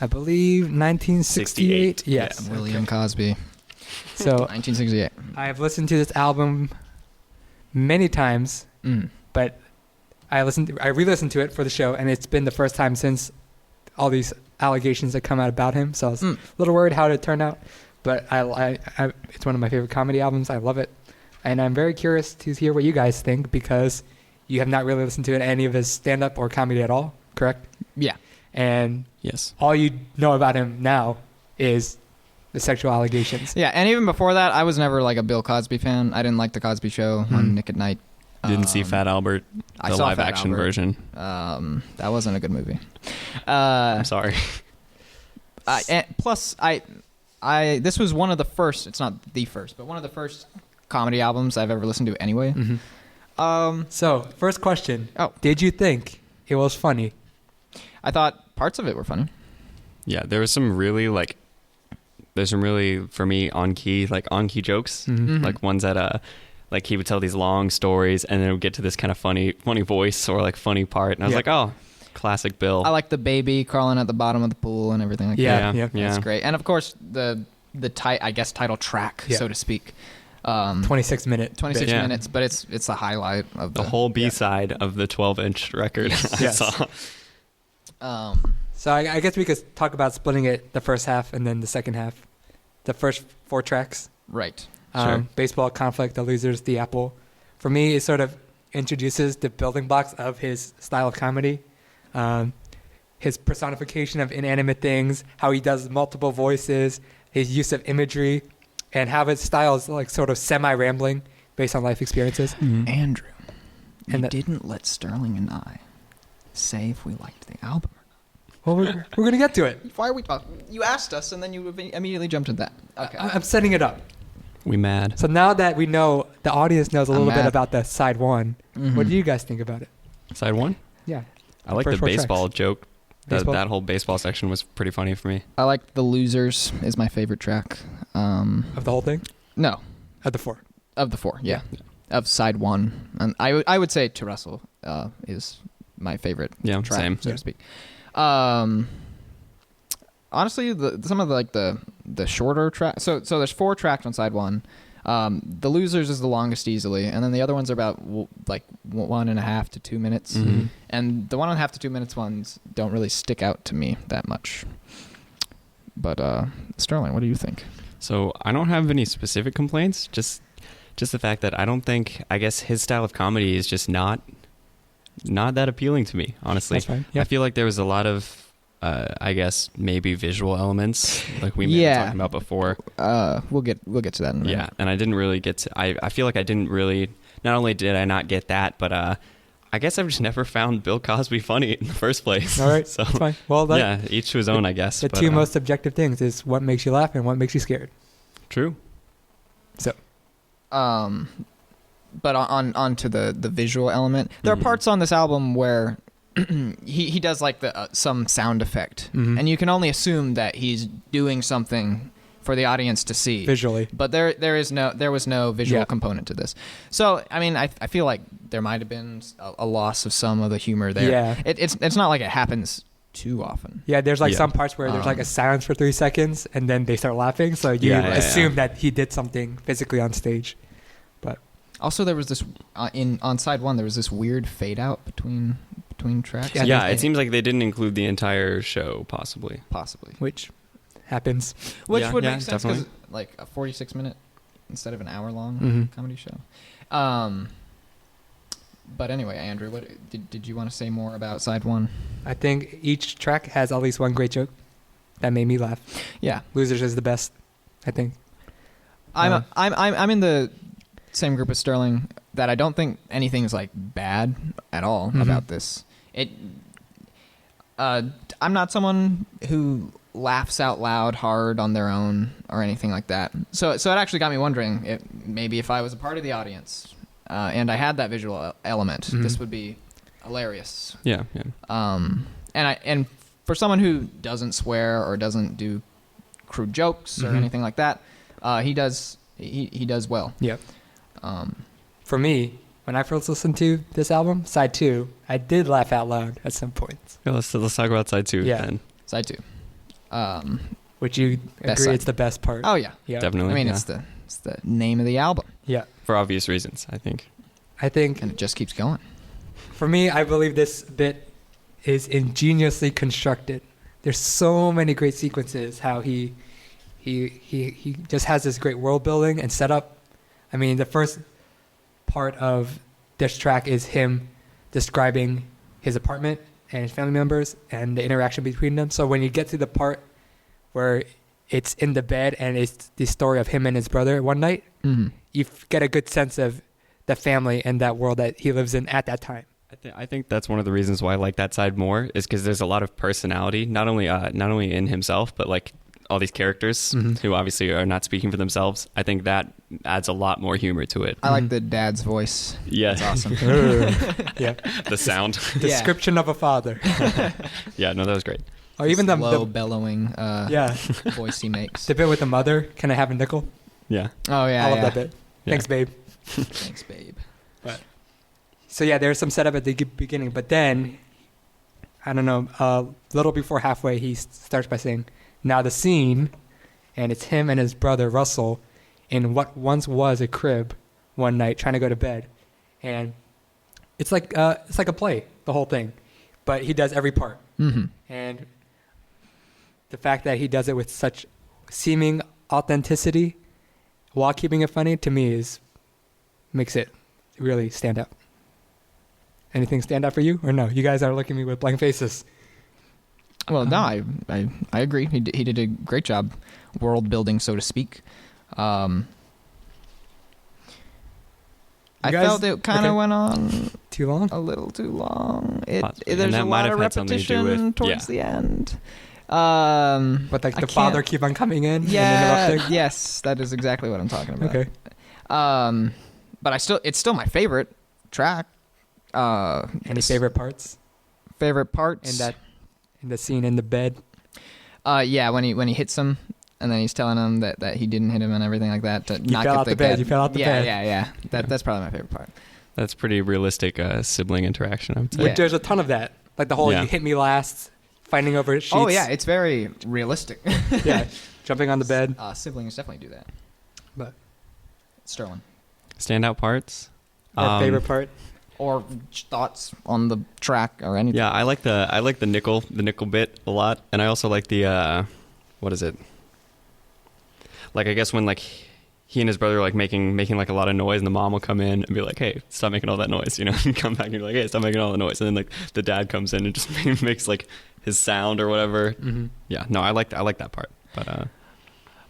Speaker 2: I believe 1968.
Speaker 3: 68.
Speaker 2: Yes.
Speaker 1: William Cosby,
Speaker 2: So
Speaker 1: 1968.
Speaker 2: I have listened to this album many times, but I re-listened to it for the show, and it's been the first time since all these allegations that come out about him. So I was a little worried how it turned out, but I it's one of my favorite comedy albums. I love it, and I'm very curious to hear what you guys think because you have not really listened to any of his stand-up or comedy at all, correct?
Speaker 1: Yeah.
Speaker 2: And
Speaker 3: Yes.
Speaker 2: all you know about him now is the sexual allegations.
Speaker 1: Yeah, and even before that, I was never like a Bill Cosby fan. I didn't like the Cosby Show on Nick at Night.
Speaker 3: Didn't see Fat Albert,
Speaker 1: I
Speaker 3: the
Speaker 1: saw
Speaker 3: live
Speaker 1: Fat
Speaker 3: action
Speaker 1: Albert.
Speaker 3: version.
Speaker 1: That wasn't a good movie.
Speaker 3: I'm sorry.
Speaker 1: Plus, this was one of the first. It's not the first, but one of the first comedy albums I've ever listened to. Anyway.
Speaker 2: So, first question.
Speaker 1: Oh.
Speaker 2: Did you think it was funny?
Speaker 1: I thought parts of it were funny.
Speaker 3: Yeah, there was some really there's some really, for me, on key jokes, like ones that like he would tell these long stories and then it would get to this kind of funny voice or like funny part, and I was like, oh, classic Bill.
Speaker 1: I like the baby crawling at the bottom of the pool and everything like
Speaker 2: Yeah,
Speaker 1: that.
Speaker 2: yeah.
Speaker 1: That's great. And of course the title track, so to speak.
Speaker 2: 26 minutes.
Speaker 1: 26
Speaker 3: Yeah.
Speaker 1: minutes, but it's the highlight of
Speaker 3: the whole B-side of the 12-inch record I
Speaker 2: Yes.
Speaker 3: saw.
Speaker 2: So I guess we could talk about splitting it the first half and then the second half. The first 4 tracks.
Speaker 1: Right.
Speaker 3: Sure.
Speaker 2: Baseball, Conflict, The Losers, The Apple. For me, it sort of introduces the building blocks of his style of comedy. His personification of inanimate things, how he does multiple voices, his use of imagery, and how his style is like sort of semi-rambling based on life experiences.
Speaker 1: Andrew, you
Speaker 2: And that-
Speaker 1: didn't let Sterling and I say if we liked the album.
Speaker 2: Well, we're going to get to it.
Speaker 1: Why are we talking? You asked us, and then you immediately jumped into that. Okay.
Speaker 2: I'm setting it up.
Speaker 3: We mad.
Speaker 2: So now that we know, the audience knows a
Speaker 1: I'm
Speaker 2: little bit
Speaker 1: mad.
Speaker 2: about the side one, what do you guys think about it?
Speaker 3: Side one?
Speaker 2: Yeah.
Speaker 3: I like the
Speaker 2: First 4
Speaker 3: baseball
Speaker 2: tracks.
Speaker 3: joke.
Speaker 2: Baseball?
Speaker 3: That whole baseball section was pretty funny for me.
Speaker 1: I like The Losers is my favorite track.
Speaker 2: Of the whole thing?
Speaker 1: No,
Speaker 2: Of the 4.
Speaker 1: of the 4, yeah. Of side 1. And I would say To Russell is my favorite
Speaker 3: Yeah,
Speaker 1: track,
Speaker 3: same.
Speaker 1: so to speak. Honestly, some of the shorter tracks. So there's 4 tracks on side 1. The Losers is the longest easily, and then the other ones are about like 1.5 to 2 minutes. And the 1.5 to 2 minutes ones don't really stick out to me that much. But Sterling, what do you think?
Speaker 3: So I don't have any specific complaints. Just the fact that I guess his style of comedy is just not that appealing to me, honestly.
Speaker 2: That's fine. Yeah.
Speaker 3: I feel like there was a lot of I guess maybe visual elements like we were talking about before.
Speaker 1: We'll get to that in a minute.
Speaker 3: Yeah, and I didn't really get to. I feel like I didn't really. Not only did I not get that, but I guess I've just never found Bill Cosby funny in the first place.
Speaker 2: All right.
Speaker 3: So
Speaker 2: That's fine. Well,
Speaker 3: yeah, each to his own, I guess.
Speaker 2: The
Speaker 3: but,
Speaker 2: 2 most objective things is what makes you laugh and what makes you scared.
Speaker 3: True.
Speaker 2: So,
Speaker 1: But on to the visual element, there are parts on this album where he does like some sound effect, and you can only assume that he's doing something for the audience to see
Speaker 2: visually.
Speaker 1: But there was no visual component to this. So I mean, I feel like there might have been a loss of some of the humor there.
Speaker 2: Yeah.
Speaker 1: It's not like it happens too often.
Speaker 2: Yeah, there's like some parts where there's like a silence for 3 seconds and then they start laughing. So you assume that he did something physically on stage. But
Speaker 1: also there was this on side one there was this weird fade out between tracks.
Speaker 3: Yeah, it seems like they didn't include the entire show, possibly.
Speaker 2: Which happens.
Speaker 1: Which would make sense
Speaker 3: definitely.
Speaker 1: because like a 46-minute instead of an hour-long comedy show. But anyway, Andrew, what did you want to say more about side one?
Speaker 2: I think each track has at least one great joke that made me laugh.
Speaker 1: Yeah,
Speaker 2: Losers is the best, I think.
Speaker 1: I'm in the same group as Sterling that I don't think anything's like bad at all about this. I'm not someone who laughs out loud hard on their own or anything like that. So it actually got me wondering maybe if I was a part of the audience and I had that visual element, this would be hilarious.
Speaker 3: Yeah.
Speaker 1: And for someone who doesn't swear or doesn't do crude jokes or anything like that, he does well.
Speaker 2: Yeah. For me, when I first listened to this album, side 2, I did laugh out loud at some points.
Speaker 3: Yeah, let's talk about side 2 then.
Speaker 1: Side 2.
Speaker 2: Would you agree
Speaker 1: side.
Speaker 2: it's the best part?
Speaker 1: Oh yeah.
Speaker 3: Definitely.
Speaker 1: I mean, it's the name of the album.
Speaker 2: Yeah.
Speaker 3: For obvious reasons, I think.
Speaker 1: And it just keeps going.
Speaker 2: For me, I believe this bit is ingeniously constructed. There's so many great sequences how he just has this great world building and setup. I mean, the first part of this track is him describing his apartment and his family members and the interaction between them. So when you get to the part where it's in the bed and it's the story of him and his brother one night, you get a good sense of the family and that world that he lives in at that time.
Speaker 3: I think that's one of the reasons why I like that side more is because there's a lot of personality, not only in himself, but like all these characters who obviously are not speaking for themselves. I think that adds a lot more humor to it.
Speaker 1: I like the dad's voice.
Speaker 3: Yeah.
Speaker 1: That's awesome.
Speaker 2: Yeah.
Speaker 3: The sound.
Speaker 2: Description of a father.
Speaker 3: Yeah, no, that was great.
Speaker 2: Or even the
Speaker 1: low bellowing voice he makes.
Speaker 2: The bit with the mother, can I have a nickel?
Speaker 3: Yeah.
Speaker 1: Oh yeah.
Speaker 2: I love that bit.
Speaker 3: Yeah.
Speaker 2: Thanks, babe.
Speaker 1: Thanks, babe.
Speaker 2: So yeah, there's some setup at the beginning, but then, I don't know, a little before halfway, he starts by saying, now the scene, and it's him and his brother Russell in what once was a crib one night trying to go to bed. And it's like a play, the whole thing. But he does every part. And the fact that he does it with such seeming authenticity while keeping it funny, to me, makes it really stand out. Anything stand out for you, or no? You guys are looking at me with blank faces.
Speaker 1: Well, no, I agree. He did a great job, world building, so to speak. I felt it kind of went on
Speaker 2: too long,
Speaker 1: a little too long.
Speaker 3: And
Speaker 1: There's a lot of repetition towards the end.
Speaker 2: But like the father keep on coming in.
Speaker 1: Yeah.
Speaker 2: And interrupting.
Speaker 1: Yes, that is exactly what I'm talking about.
Speaker 2: Okay.
Speaker 1: But it's still my favorite track.
Speaker 2: Any favorite parts?
Speaker 1: Favorite parts?
Speaker 2: In the scene in the bed.
Speaker 1: Yeah, when he hits him, and then he's telling him that he didn't hit him and everything like that.
Speaker 2: You fell out the bed. You fell out the bed.
Speaker 1: Yeah. That's probably my favorite part.
Speaker 3: That's pretty realistic sibling interaction, I would say.
Speaker 2: Which there's a ton of that. Like the whole you hit me last, fighting over sheets.
Speaker 1: Oh yeah, it's very realistic.
Speaker 2: Yeah, jumping on the bed.
Speaker 1: Siblings definitely do that.
Speaker 2: But
Speaker 1: Sterling.
Speaker 3: Standout parts.
Speaker 2: Favorite part.
Speaker 1: Or thoughts on the track or anything.
Speaker 3: Yeah, I like the nickel bit a lot, and I also like the what is it? Like I guess when like he and his brother are like making like a lot of noise, and the mom will come in and be like, "Hey, stop making all that noise," you know, and come back and be like, "Hey, stop making all the noise," and then like the dad comes in and just makes like his sound or whatever. Yeah, no, I like that part, but.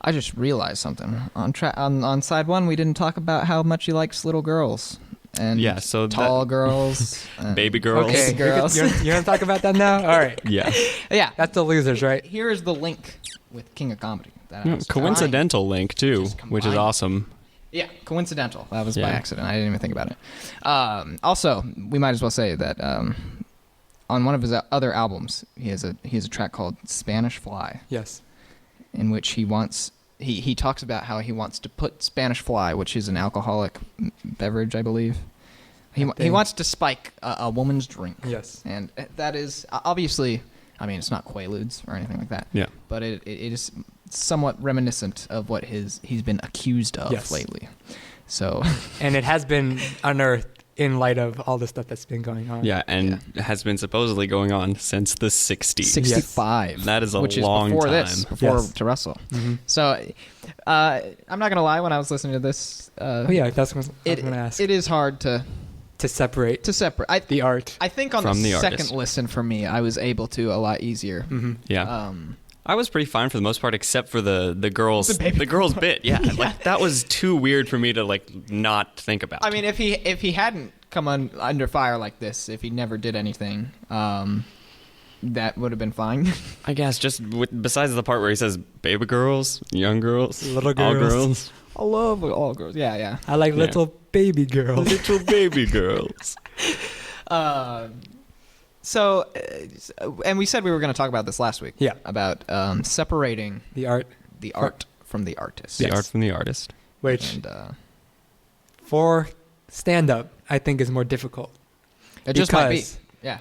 Speaker 1: I just realized something on side one. We didn't talk about how much he likes little girls. And
Speaker 3: so
Speaker 1: tall girls,
Speaker 3: baby girls.
Speaker 2: Okay,
Speaker 1: baby girls.
Speaker 2: You're gonna talk about that now? All right.
Speaker 3: Yeah.
Speaker 2: That's the losers, right?
Speaker 1: Here is the link with King of Comedy.
Speaker 3: Coincidental link too, which is awesome.
Speaker 1: Yeah, coincidental. That was by accident. I didn't even think about it. Also, we might as well say that on one of his other albums, he has a track called Spanish Fly.
Speaker 2: Yes.
Speaker 1: In which he wants he talks about how he wants to put Spanish Fly, which is an alcoholic beverage, I believe. He wants to spike a woman's drink.
Speaker 2: Yes.
Speaker 1: And that is obviously, I mean, it's not Quaaludes or anything like that.
Speaker 3: Yeah.
Speaker 1: But it is somewhat reminiscent of what he's been accused of lately. So.
Speaker 2: And it has been unearthed in light of all the stuff that's been going on.
Speaker 3: Yeah, and has been supposedly going on since the 60s.
Speaker 1: 65.
Speaker 3: Yes. That is a
Speaker 1: which
Speaker 3: long
Speaker 1: is before
Speaker 3: time.
Speaker 1: this, before
Speaker 2: Yes.
Speaker 1: to Russell.
Speaker 2: Mm-hmm.
Speaker 1: So, I'm not gonna lie. When I was listening to this,
Speaker 2: That's what I was going to ask.
Speaker 1: it is hard to
Speaker 2: separate
Speaker 1: separate
Speaker 2: the art.
Speaker 1: I think on
Speaker 3: From
Speaker 1: the
Speaker 3: the
Speaker 1: second
Speaker 3: artist.
Speaker 1: listen for me, I was able to a lot easier.
Speaker 2: Mm-hmm.
Speaker 3: Yeah. I was pretty fine for the most part, except for the girls the girls bit. Yeah, like that was too weird for me to like not think about.
Speaker 1: I mean, if he hadn't come under fire like this, if he never did anything, that would have been fine.
Speaker 3: I guess just besides the part where he says baby girls, young girls,
Speaker 2: Little
Speaker 3: all
Speaker 2: girls.
Speaker 3: girls,
Speaker 1: I love all girls. Yeah.
Speaker 2: I like little baby girls.
Speaker 3: little baby girls.
Speaker 1: So, and we said we were going to talk about this last week.
Speaker 2: Yeah.
Speaker 1: About separating
Speaker 2: The art,
Speaker 1: the art from the artist.
Speaker 3: The art from the artist.
Speaker 2: which
Speaker 1: And
Speaker 2: for stand-up, I think is more difficult.
Speaker 1: it just might be.
Speaker 2: Because
Speaker 1: Yeah.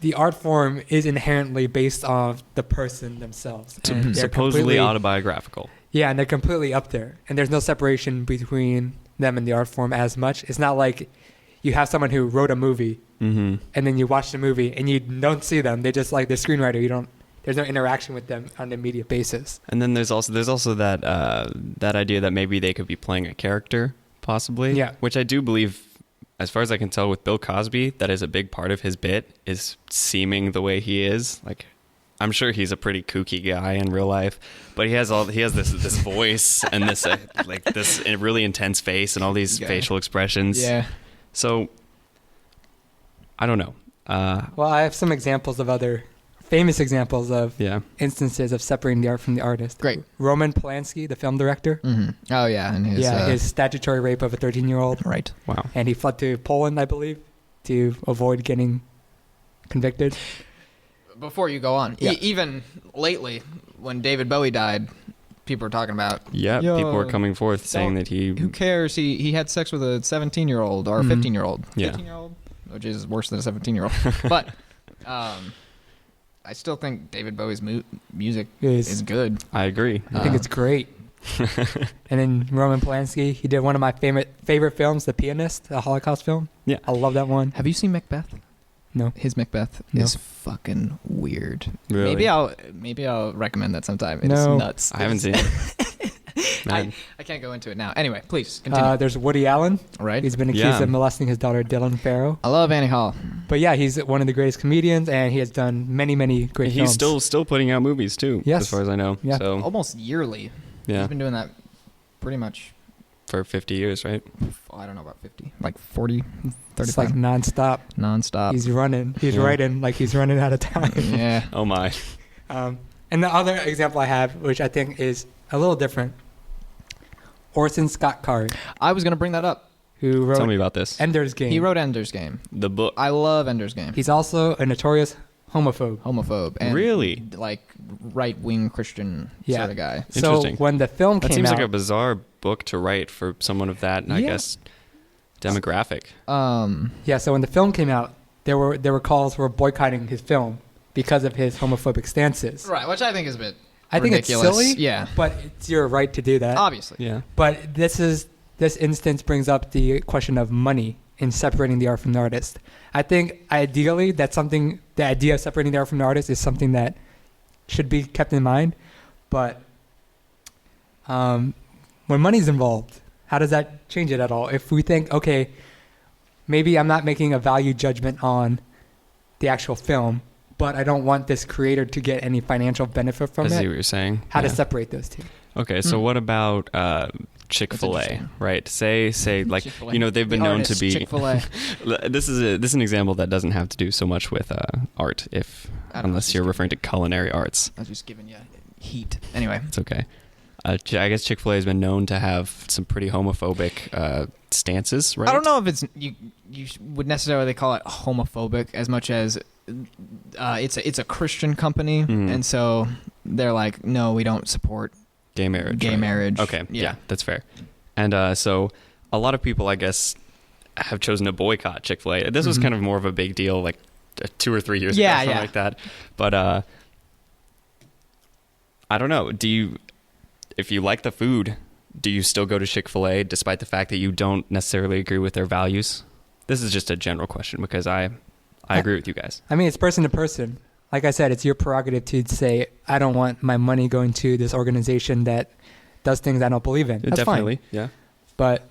Speaker 2: the art form is inherently based on the person themselves. And they're
Speaker 3: Supposedly
Speaker 2: completely-
Speaker 3: autobiographical.
Speaker 2: Yeah, and they're completely up there. And there's no separation between them and the art form as much. It's not like you have someone who wrote a movie
Speaker 3: Mm-hmm.
Speaker 2: and then you watch the movie and you don't see them. They just like the screenwriter. There's no interaction with them on an immediate basis.
Speaker 3: And then there's also that that idea that maybe they could be playing a character, possibly.
Speaker 2: Yeah.
Speaker 3: Which I do believe, as far as I can tell, with Bill Cosby, that is a big part of his bit is seeming the way he is. Like, I'm sure he's a pretty kooky guy in real life, but he has this voice and this this really intense face and all these
Speaker 1: Yeah.
Speaker 3: facial expressions.
Speaker 1: Yeah.
Speaker 3: So I don't know.
Speaker 2: Well, I have some examples of other famous examples of
Speaker 3: Yeah.
Speaker 2: instances of separating the art from the artist.
Speaker 1: Great.
Speaker 2: Roman Polanski, the film director.
Speaker 1: Mm-hmm. Oh yeah, and
Speaker 2: His statutory rape of a 13-year-old.
Speaker 1: right.
Speaker 3: Wow.
Speaker 2: And he fled to Poland, I believe, to avoid getting convicted.
Speaker 1: Before you go on,
Speaker 2: Yeah.
Speaker 1: even lately, when David Bowie died, people were talking about,
Speaker 3: Yeah.
Speaker 1: Yo,
Speaker 3: people are coming forth saying that
Speaker 1: who cares? He had sex with a 17-year-old or a
Speaker 2: Mhm.
Speaker 1: 15-year-old.
Speaker 3: Yeah.
Speaker 1: 15-year-old, which is worse than a 17-year-old. But I still think David Bowie's music is good.
Speaker 3: I agree.
Speaker 2: I think it's great. And then Roman Polanski, he did one of my favorite films, The Pianist, a Holocaust film.
Speaker 3: Yeah.
Speaker 2: I love that one.
Speaker 1: Have you seen Macbeth?
Speaker 2: No.
Speaker 1: His Macbeth
Speaker 2: No.
Speaker 1: is fucking weird.
Speaker 3: Really?
Speaker 1: Maybe I'll recommend that sometime. It's
Speaker 2: No.
Speaker 1: nuts.
Speaker 3: I haven't seen it. Man.
Speaker 1: I can't go into it now. Anyway, please continue.
Speaker 2: There's Woody Allen.
Speaker 1: Right?
Speaker 2: He's been accused
Speaker 3: Yeah.
Speaker 2: of molesting his daughter, Dylan Farrow.
Speaker 1: I love Annie Hall.
Speaker 2: But yeah, he's one of the greatest comedians, and he has done many, many great
Speaker 3: He's
Speaker 2: films.
Speaker 3: still putting out movies too,
Speaker 2: Yes.
Speaker 3: as far as I know.
Speaker 2: Yeah.
Speaker 3: So
Speaker 1: Almost yearly.
Speaker 3: yeah,
Speaker 1: He's been doing that pretty much,
Speaker 3: for 50 years, right?
Speaker 1: I don't know about 50, like 40, 35.
Speaker 2: It's like nonstop.
Speaker 1: nonstop.
Speaker 2: He's running. He's
Speaker 3: Yeah.
Speaker 2: writing like he's running out of time.
Speaker 1: Yeah.
Speaker 3: Oh my.
Speaker 2: And the other example I have, which I think is a little different, Orson Scott Card,
Speaker 1: I was going to bring that up.
Speaker 2: who wrote
Speaker 3: Tell me about this.
Speaker 2: Ender's Game.
Speaker 1: He wrote Ender's Game.
Speaker 3: The book.
Speaker 1: I love Ender's Game.
Speaker 2: He's also a notorious homophobe.
Speaker 1: homophobe. And
Speaker 3: Really?
Speaker 1: Like right-wing Christian
Speaker 2: Yeah.
Speaker 1: sort of guy.
Speaker 2: So
Speaker 3: Interesting.
Speaker 2: when the film
Speaker 3: That
Speaker 2: came
Speaker 3: seems
Speaker 2: out,
Speaker 3: like a bizarre book to write for someone of that, I
Speaker 2: Yeah.
Speaker 3: guess, demographic.
Speaker 2: so when the film came out, there were calls for boycotting his film because of his homophobic stances.
Speaker 1: Right, which I think is a bit
Speaker 2: I think
Speaker 1: ridiculous.
Speaker 2: it's silly,
Speaker 1: Yeah.
Speaker 2: but it's your right to do that.
Speaker 1: Obviously.
Speaker 3: Yeah.
Speaker 2: But this instance brings up the question of money in separating the art from the artist. I think ideally the idea of separating the art from the artist is something that should be kept in mind. But when money's involved, how does that change it at all? If we think, okay, maybe I'm not making a value judgment on the actual film, but I don't want this creator to get any financial benefit from
Speaker 3: I see
Speaker 2: it,
Speaker 3: what you're saying.
Speaker 2: how to
Speaker 3: Yeah.
Speaker 2: separate those two?
Speaker 3: Okay, so
Speaker 1: Hmm.
Speaker 3: what about Chick-fil-A,
Speaker 1: interesting.
Speaker 3: right? Say like,
Speaker 1: Chick-fil-A.
Speaker 3: you know, they've been
Speaker 1: The
Speaker 3: known
Speaker 1: artist,
Speaker 3: to be
Speaker 1: Chick-fil-A.
Speaker 3: This is an example that doesn't have to do so much with art,
Speaker 1: I don't know,
Speaker 3: unless
Speaker 1: just
Speaker 3: you're
Speaker 1: kidding.
Speaker 3: referring to culinary arts.
Speaker 1: I was just giving you heat. Anyway.
Speaker 3: It's okay. I guess Chick-fil-A has been known to have some pretty homophobic stances, right?
Speaker 1: I don't know if it's you would necessarily call it homophobic as much as it's a Christian company,
Speaker 3: Mhm.
Speaker 1: and so they're like, no, we don't support
Speaker 3: Gay marriage.
Speaker 1: Gay
Speaker 3: right?
Speaker 1: marriage.
Speaker 3: Okay,
Speaker 1: Yeah.
Speaker 3: yeah, that's fair. And so a lot of people, I guess, have chosen to boycott Chick-fil-A. This was kind of more of a big deal like 2 or 3 years ago, something like that. But I don't know. If you like the food, do you still go to Chick-fil-A despite the fact that you don't necessarily agree with their values? This is just a general question because I agree with you guys.
Speaker 2: I mean, it's person to person. Like I said, it's your prerogative to say, I don't want my money going to this organization that does things I don't believe in. That's
Speaker 3: Definitely,
Speaker 2: fine.
Speaker 3: yeah.
Speaker 2: But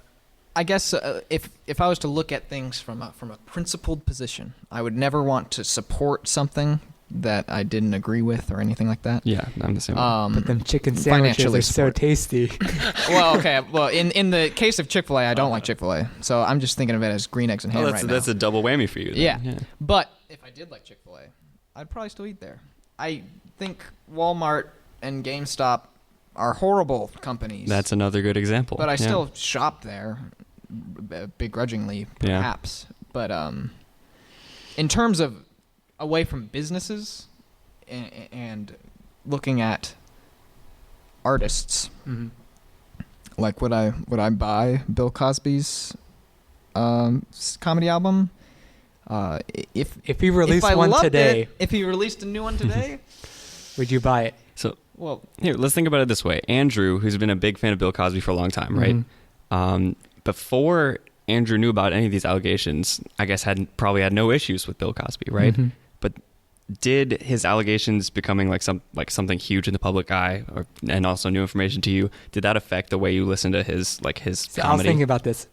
Speaker 1: I guess if I was to look at things from a principled position, I would never want to support something that I didn't agree with or anything like that.
Speaker 3: Yeah, I'm the same way.
Speaker 2: but them chicken sandwiches
Speaker 1: financially
Speaker 2: are so
Speaker 1: support.
Speaker 2: tasty.
Speaker 1: Well, okay. Well, in the case of Chick-fil-A, I don't like Chick-fil-A, so I'm just thinking of it as green eggs and ham right now.
Speaker 3: That's a double whammy for you. Then.
Speaker 1: Yeah. But if I did like Chick-fil-A, I'd probably still eat there. I think Walmart and GameStop are horrible companies.
Speaker 3: That's another good example.
Speaker 1: But I still shop there, begrudgingly, perhaps. Yeah. But in terms of away from businesses and looking at artists, like would I buy Bill Cosby's comedy album?
Speaker 2: If he released one today,
Speaker 1: if he released a new one today,
Speaker 2: would you buy it?
Speaker 3: So, well, here, let's think about it this way. Andrew, who's been a big fan of Bill Cosby for a long time, right? Before Andrew knew about any of these allegations, I guess probably had no issues with Bill Cosby, right? But did his allegations becoming like something huge in the public eye, and also new information to you, did that affect the way you listen to his comedy?
Speaker 2: I was thinking about this.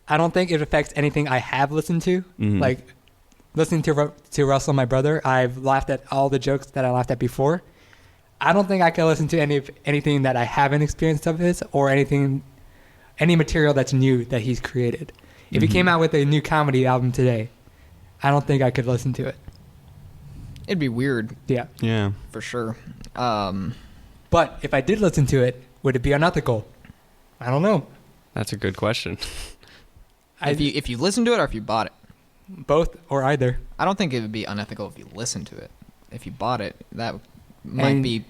Speaker 2: I don't think it affects anything I have listened to. Like listening to Russell, my brother, I've laughed at all the jokes that I laughed at before. I don't think I can listen to anything that I haven't experienced of his, or any material that's new that he's created. If he came out with a new comedy album today, I don't think I could listen to it.
Speaker 1: it'd be weird.
Speaker 3: Yeah,
Speaker 1: For sure.
Speaker 2: But if I did listen to it, would it be unethical? I don't know.
Speaker 3: that's a good question.
Speaker 1: If you listen to it or if you bought it.
Speaker 2: Both or either.
Speaker 1: I don't think it would be unethical if you listened to it. If you bought it, that might be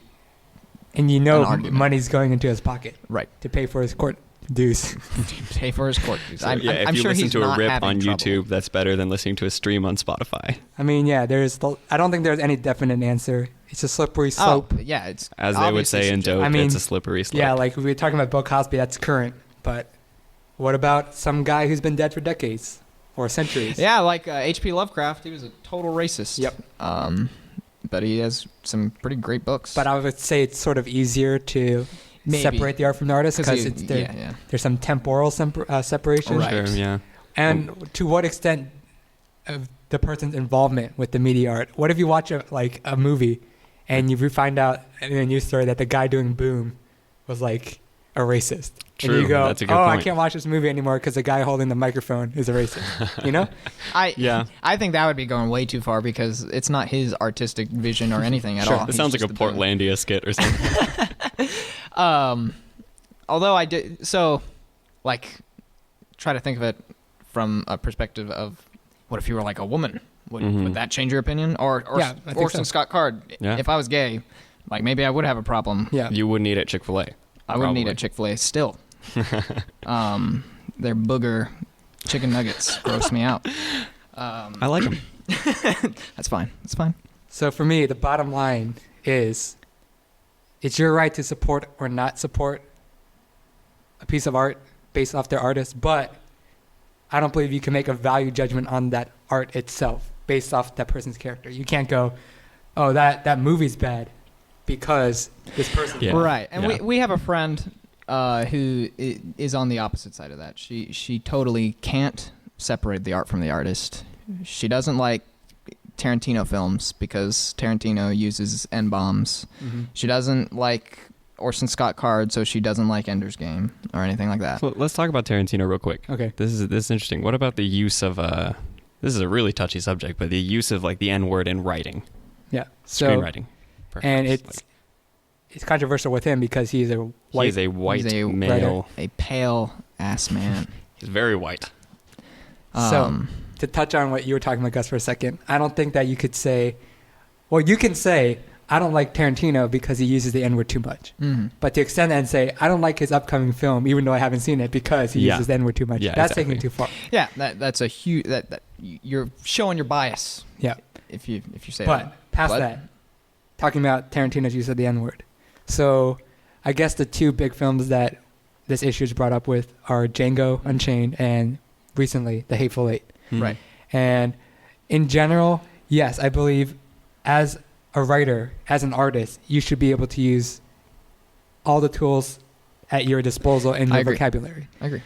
Speaker 2: And
Speaker 1: an argument.
Speaker 2: money's going into his pocket
Speaker 1: right.
Speaker 2: to pay for his court dues.
Speaker 1: Pay for his court dues. I'm
Speaker 3: if you
Speaker 1: sure
Speaker 3: listen
Speaker 1: he's
Speaker 3: to a
Speaker 1: not
Speaker 3: rip
Speaker 1: having
Speaker 3: on
Speaker 1: trouble.
Speaker 3: YouTube, that's better than listening to a stream on Spotify.
Speaker 2: I mean, yeah, I don't think there's any definite answer. It's a slippery slope.
Speaker 1: Oh, yeah, it's
Speaker 3: As they would say in dope,
Speaker 2: I mean,
Speaker 3: it's a slippery slope.
Speaker 2: Yeah, like we were talking about Bill Cosby, that's current. But what about some guy who's been dead for decades or centuries?
Speaker 1: Yeah, like H.P. Lovecraft, he was a total racist.
Speaker 2: Yep.
Speaker 1: But he has some pretty great books.
Speaker 2: But I would say it's sort of easier to separate the art from the artist because there's some temporal separation.
Speaker 1: Right.
Speaker 3: Sure, yeah.
Speaker 2: And to what extent of the person's involvement with the media art? What if you watch a movie and you find out in a news story that the guy doing Boom was like a racist?
Speaker 3: True,
Speaker 2: And you go,
Speaker 3: that's a good
Speaker 2: I
Speaker 3: point.
Speaker 2: can't watch this movie anymore because the guy holding the microphone is a racist. You know?
Speaker 1: I think that would be going way too far because it's not his artistic vision or anything at all.
Speaker 3: It sounds like a Portlandia skit or something.
Speaker 1: Although I did, so, like, try to think of it from a perspective of what if you were like a woman? Would that change your opinion? Or
Speaker 2: Yeah, I think
Speaker 1: Orson
Speaker 2: so.
Speaker 1: Scott Card,
Speaker 3: Yeah.
Speaker 1: if I was gay, like maybe I would have a problem.
Speaker 2: Yeah.
Speaker 3: You wouldn't eat at Chick-fil-A.
Speaker 1: I wouldn't eat at Chick-fil-A still. Their booger chicken nuggets gross me out.
Speaker 3: I like them.
Speaker 1: That's fine. It's fine.
Speaker 2: So for me, the bottom line is it's your right to support or not support a piece of art based off their artist, but I don't believe you can make a value judgment on that art itself based off that person's character. You can't go, oh, that movie's bad because this person.
Speaker 3: Yeah.
Speaker 1: Right. And
Speaker 3: Yeah.
Speaker 1: we have a friend who is on the opposite side of that. She totally can't separate the art from the artist. She doesn't like Tarantino films because Tarantino uses N-bombs. She doesn't like Orson Scott Card, so she doesn't like Ender's Game or anything like that.
Speaker 3: So let's talk about Tarantino real quick.
Speaker 2: Okay.
Speaker 3: This is interesting. What about the use of this is a really touchy subject, but the use of like the N-word in writing,
Speaker 2: Yeah. So,
Speaker 3: screenwriting, perhaps.
Speaker 2: and it's controversial with him because he's a white.
Speaker 3: He's a white
Speaker 1: He's a
Speaker 3: male.
Speaker 1: a pale ass man.
Speaker 3: He's very white.
Speaker 2: So to touch on what you were talking about, Gus, for a second, I don't think that you could say, well, you can say, I don't like Tarantino because he uses the N-word too much.
Speaker 1: Mm-hmm.
Speaker 2: But to extend that and say, I don't like his upcoming film, even though I haven't seen it, because he
Speaker 3: Yeah.
Speaker 2: uses the N-word too much.
Speaker 3: Yeah,
Speaker 2: That's
Speaker 3: exactly.
Speaker 2: taking it too far.
Speaker 1: Yeah, that's a huge. That you're showing your bias
Speaker 2: Yeah.
Speaker 1: if you say
Speaker 2: But
Speaker 1: that.
Speaker 2: past
Speaker 1: But-
Speaker 2: that, talking about Tarantino's use of the N-word. So I guess the two big films that this issue is brought up with are Django Unchained and recently The Hateful Eight.
Speaker 3: Hmm.
Speaker 1: Right.
Speaker 2: And in general, yes, I believe as a writer, as an artist, you should be able to use all the tools at your disposal in
Speaker 1: I
Speaker 2: your
Speaker 1: agree.
Speaker 2: vocabulary.
Speaker 1: I agree.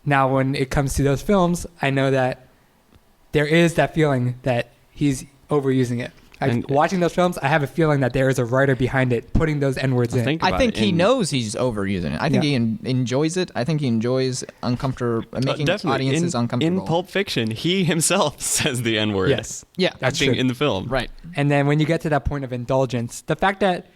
Speaker 2: Now, when it comes to those films, I know that there is that feeling that he's overusing it.
Speaker 3: And-
Speaker 2: Watching those films, I have a feeling that there is a writer behind it putting those N-words in.
Speaker 3: Think
Speaker 1: I
Speaker 3: about
Speaker 1: think
Speaker 3: it.
Speaker 1: he knows he's overusing it. I think
Speaker 2: Yeah.
Speaker 1: he enjoys it. I think he enjoys making
Speaker 3: Definitely.
Speaker 1: audiences uncomfortable.
Speaker 3: In Pulp Fiction, he himself says the N-word.
Speaker 2: Yes,
Speaker 1: Yeah,
Speaker 2: that's
Speaker 3: acting
Speaker 2: true.
Speaker 3: in the film.
Speaker 1: right.
Speaker 2: And then when you get to that point of indulgence, the fact that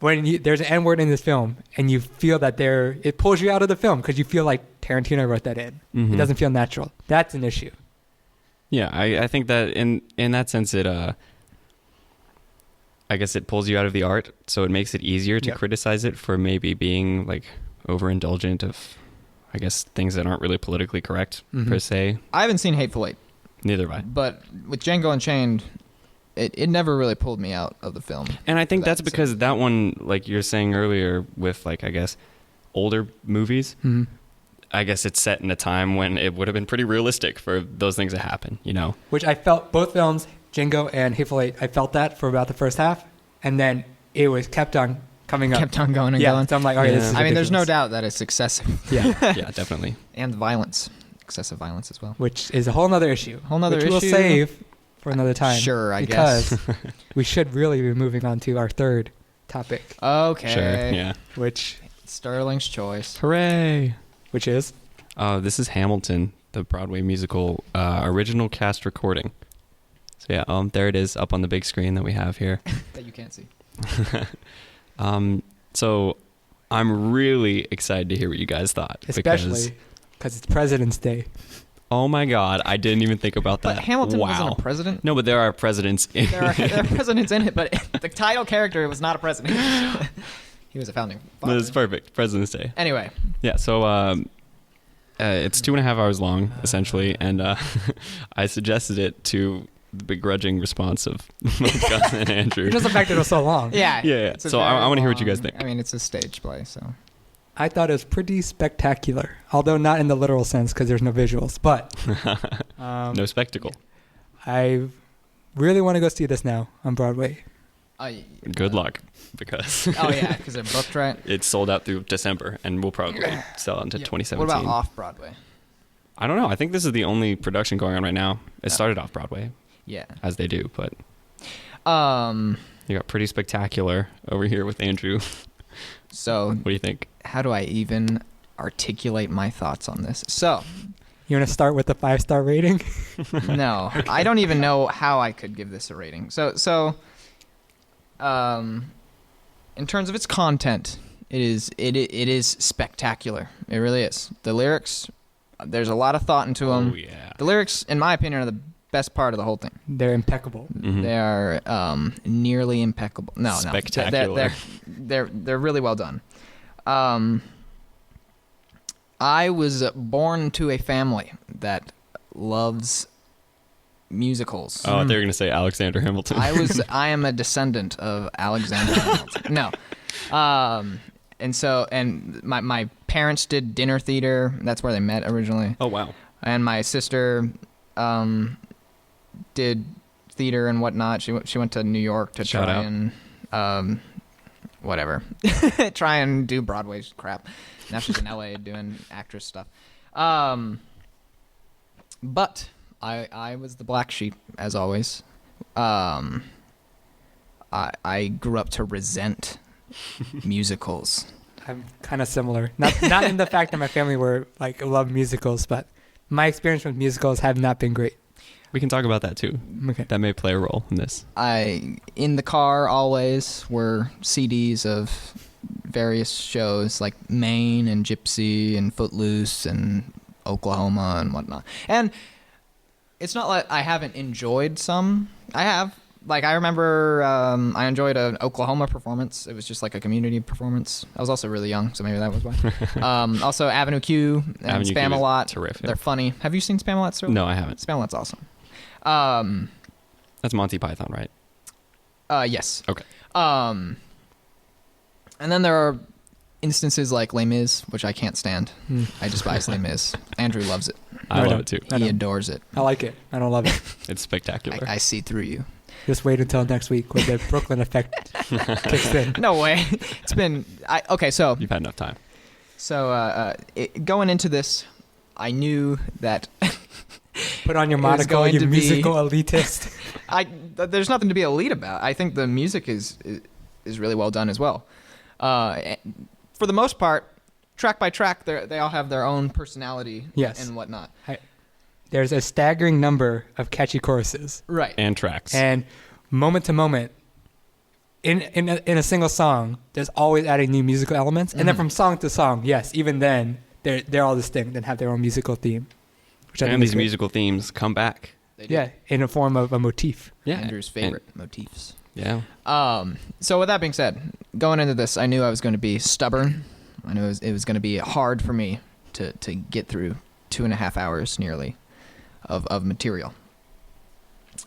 Speaker 2: there's an N-word in this film and you feel that it pulls you out of the film because you feel like Tarantino wrote that in.
Speaker 3: Mhm.
Speaker 2: It doesn't feel natural. That's an issue.
Speaker 3: Yeah, I think that in that sense it I guess it pulls you out of the art, so it makes it easier to
Speaker 2: Yep.
Speaker 3: criticize it for maybe being like overindulgent of I guess things that aren't really politically correct
Speaker 2: Mhm.
Speaker 3: per se.
Speaker 1: I haven't seen Hateful Eight,
Speaker 3: Neither have I.
Speaker 1: but with Django Unchained, it never really pulled me out of the film.
Speaker 3: And I think that's
Speaker 1: That's
Speaker 3: because that one, like you're saying earlier, with like I guess older movies,
Speaker 2: Mm-hmm.
Speaker 3: I guess it's set in a time when it would have been pretty realistic for those things to happen, you know?
Speaker 2: Which I felt both films, Django and Hateful Eight, I felt that for about the first half, and then it was kept on coming up.
Speaker 1: Kept on going and
Speaker 2: yeah,
Speaker 1: going.
Speaker 2: so I'm like, all right, this
Speaker 3: Yeah.
Speaker 2: is
Speaker 1: I mean, there's no
Speaker 2: ridiculous.
Speaker 1: doubt that it's excessive.
Speaker 2: Yeah,
Speaker 3: Yeah, definitely.
Speaker 1: And violence. Excessive violence as well.
Speaker 2: which is a whole nother issue.
Speaker 1: Whole nother
Speaker 2: which we'll
Speaker 1: issue.
Speaker 2: save for another time.
Speaker 1: Sure, I
Speaker 2: because
Speaker 1: guess.
Speaker 2: we should really be moving on to our third topic,
Speaker 1: Okay.
Speaker 3: Sure. Yeah.
Speaker 2: which
Speaker 1: Sterling's choice.
Speaker 3: Hooray!
Speaker 2: is
Speaker 3: This is Hamilton, the Broadway musical original cast recording. So yeah, there it is up on the big screen that we have here.
Speaker 1: That you can't see.
Speaker 3: So I'm really excited to hear what you guys thought.
Speaker 2: especially because it's President's Day.
Speaker 3: Oh my God, I didn't even think about that.
Speaker 1: But Hamilton
Speaker 3: wow.
Speaker 1: wasn't a president.
Speaker 3: No, but there are presidents in
Speaker 1: There are presidents in it, but the title character was not a president. He was a founding father.
Speaker 3: That's perfect. President's Day.
Speaker 1: Anyway,
Speaker 3: Yeah, so it's 2.5 hours long, essentially, and I suggested it to the begrudging response of Gus and Andrew.
Speaker 2: Just the fact that it was so long.
Speaker 1: yeah.
Speaker 3: Yeah.
Speaker 1: it's a
Speaker 3: So I
Speaker 1: very
Speaker 3: want to hear what you guys
Speaker 1: long-
Speaker 3: think.
Speaker 1: I mean, it's a stage play, so.
Speaker 2: I thought it was pretty spectacular, although not in the literal sense because there's no visuals. But
Speaker 3: No spectacle.
Speaker 2: I really want to go see this now on Broadway.
Speaker 3: Good luck, because
Speaker 1: Oh, yeah, because they're booked, right?
Speaker 3: it's sold out through December, and we'll probably sell into
Speaker 1: Yeah.
Speaker 3: 2017.
Speaker 1: What about off-Broadway?
Speaker 3: I don't know. I think this is the only production going on right now. It
Speaker 1: Oh.
Speaker 3: started off Broadway,
Speaker 1: Yeah.
Speaker 3: as they do, but
Speaker 1: Um.
Speaker 3: you got Pretty Spectacular over here with Andrew.
Speaker 1: So,
Speaker 3: What do you think?
Speaker 1: how do I even articulate my thoughts on this? So,
Speaker 2: You want to start with the 5-star rating?
Speaker 1: no, I don't even know how I could give this a rating. So, in terms of its content, it is spectacular. It really is. The lyrics, there's a lot of thought into them.
Speaker 3: Oh yeah.
Speaker 1: The lyrics, in my opinion, are the best part of the whole thing.
Speaker 2: They're impeccable.
Speaker 3: Mhm.
Speaker 1: They are nearly impeccable. No,
Speaker 3: Spectacular.
Speaker 1: They're really well done. I was born to a family that loves musicals.
Speaker 3: Oh, they were gonna say Alexander Hamilton.
Speaker 1: I am a descendant of Alexander Hamilton. No. And my parents did dinner theater. That's where they met originally.
Speaker 3: Oh wow.
Speaker 1: And my sister did theater and whatnot. She went to New York to
Speaker 3: Shout
Speaker 1: try
Speaker 3: out.
Speaker 1: and whatever. Try and do Broadway crap. Now she's in LA doing actress stuff. But I was the black sheep, as always. I grew up to resent musicals.
Speaker 2: I'm kind of similar. Not in the fact that my family love musicals, but my experience with musicals have not been great.
Speaker 3: We can talk about that too.
Speaker 2: Okay.
Speaker 3: That may play a role in this.
Speaker 1: In the car always were CDs of various shows like Maine and Gypsy and Footloose and Oklahoma and whatnot. And it's not like I haven't enjoyed some. I have, like I remember I enjoyed an Oklahoma performance. It was just like a community performance. I was also really young, so maybe that was why. Also Avenue Q and
Speaker 3: Avenue Q is
Speaker 1: Spam-A-Lot.
Speaker 3: terrific.
Speaker 1: They're funny. Have you seen Spam-A-Lot still?
Speaker 3: No, I haven't.
Speaker 1: Spam-A-Lot's awesome.
Speaker 3: That's Monty Python, right?
Speaker 1: Yes.
Speaker 3: Okay.
Speaker 1: And then there are instances like Les Mis, which I can't stand. I despise Les Mis. Andrew loves it.
Speaker 3: I
Speaker 2: No,
Speaker 3: love it too.
Speaker 2: I
Speaker 1: He
Speaker 2: don't.
Speaker 1: adores it.
Speaker 2: I like it. I don't love it.
Speaker 3: It's spectacular.
Speaker 1: I see through you.
Speaker 2: Just wait until next week when the Brooklyn effect kicks in.
Speaker 1: No way. It's been okay. So
Speaker 3: You've had enough time.
Speaker 1: going into this, I knew that
Speaker 2: Put on your
Speaker 1: It was
Speaker 2: monocle,
Speaker 1: going
Speaker 2: you
Speaker 1: to be-
Speaker 2: musical elitist.
Speaker 1: there's nothing to be elite about. I think the music is really well done as well. For the most part, track by track, they all have their own personality
Speaker 2: Yes.
Speaker 1: and whatnot.
Speaker 2: There's a staggering number of catchy choruses,
Speaker 1: Right.
Speaker 3: And tracks.
Speaker 2: and moment to moment, in a single song, there's always adding new musical elements, and then
Speaker 1: Mhm.
Speaker 2: from song to song, yes, even then they're all distinct and have their own musical theme, which I think
Speaker 3: and
Speaker 2: is
Speaker 3: these
Speaker 2: great.
Speaker 3: musical themes come back.
Speaker 1: They do.
Speaker 2: Yeah, in a form of a motif.
Speaker 3: Yeah.
Speaker 1: Andrew's favorite motifs.
Speaker 3: Yeah.
Speaker 1: So with that being said, going into this, I knew I was going to be stubborn. I knew it was going to be hard for me to get through 2.5 hours nearly of material.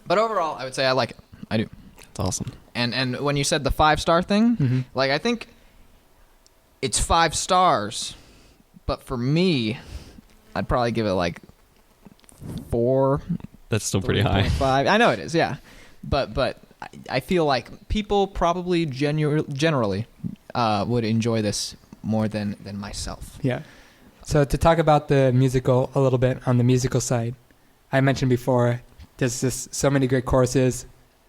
Speaker 1: But overall, I would say I like it. I do.
Speaker 3: That's awesome.
Speaker 1: And when you said the 5-star thing,
Speaker 2: Mm-hmm.
Speaker 1: like I think it's 5 stars, but for me, I'd probably give it like 4.
Speaker 3: That's still pretty high.
Speaker 1: 3.5. I know it is, yeah. But I feel like people probably generally would enjoy this more than myself.
Speaker 2: Yeah. So to talk about the musical a little bit on the musical side, I mentioned before, there's just so many great choruses.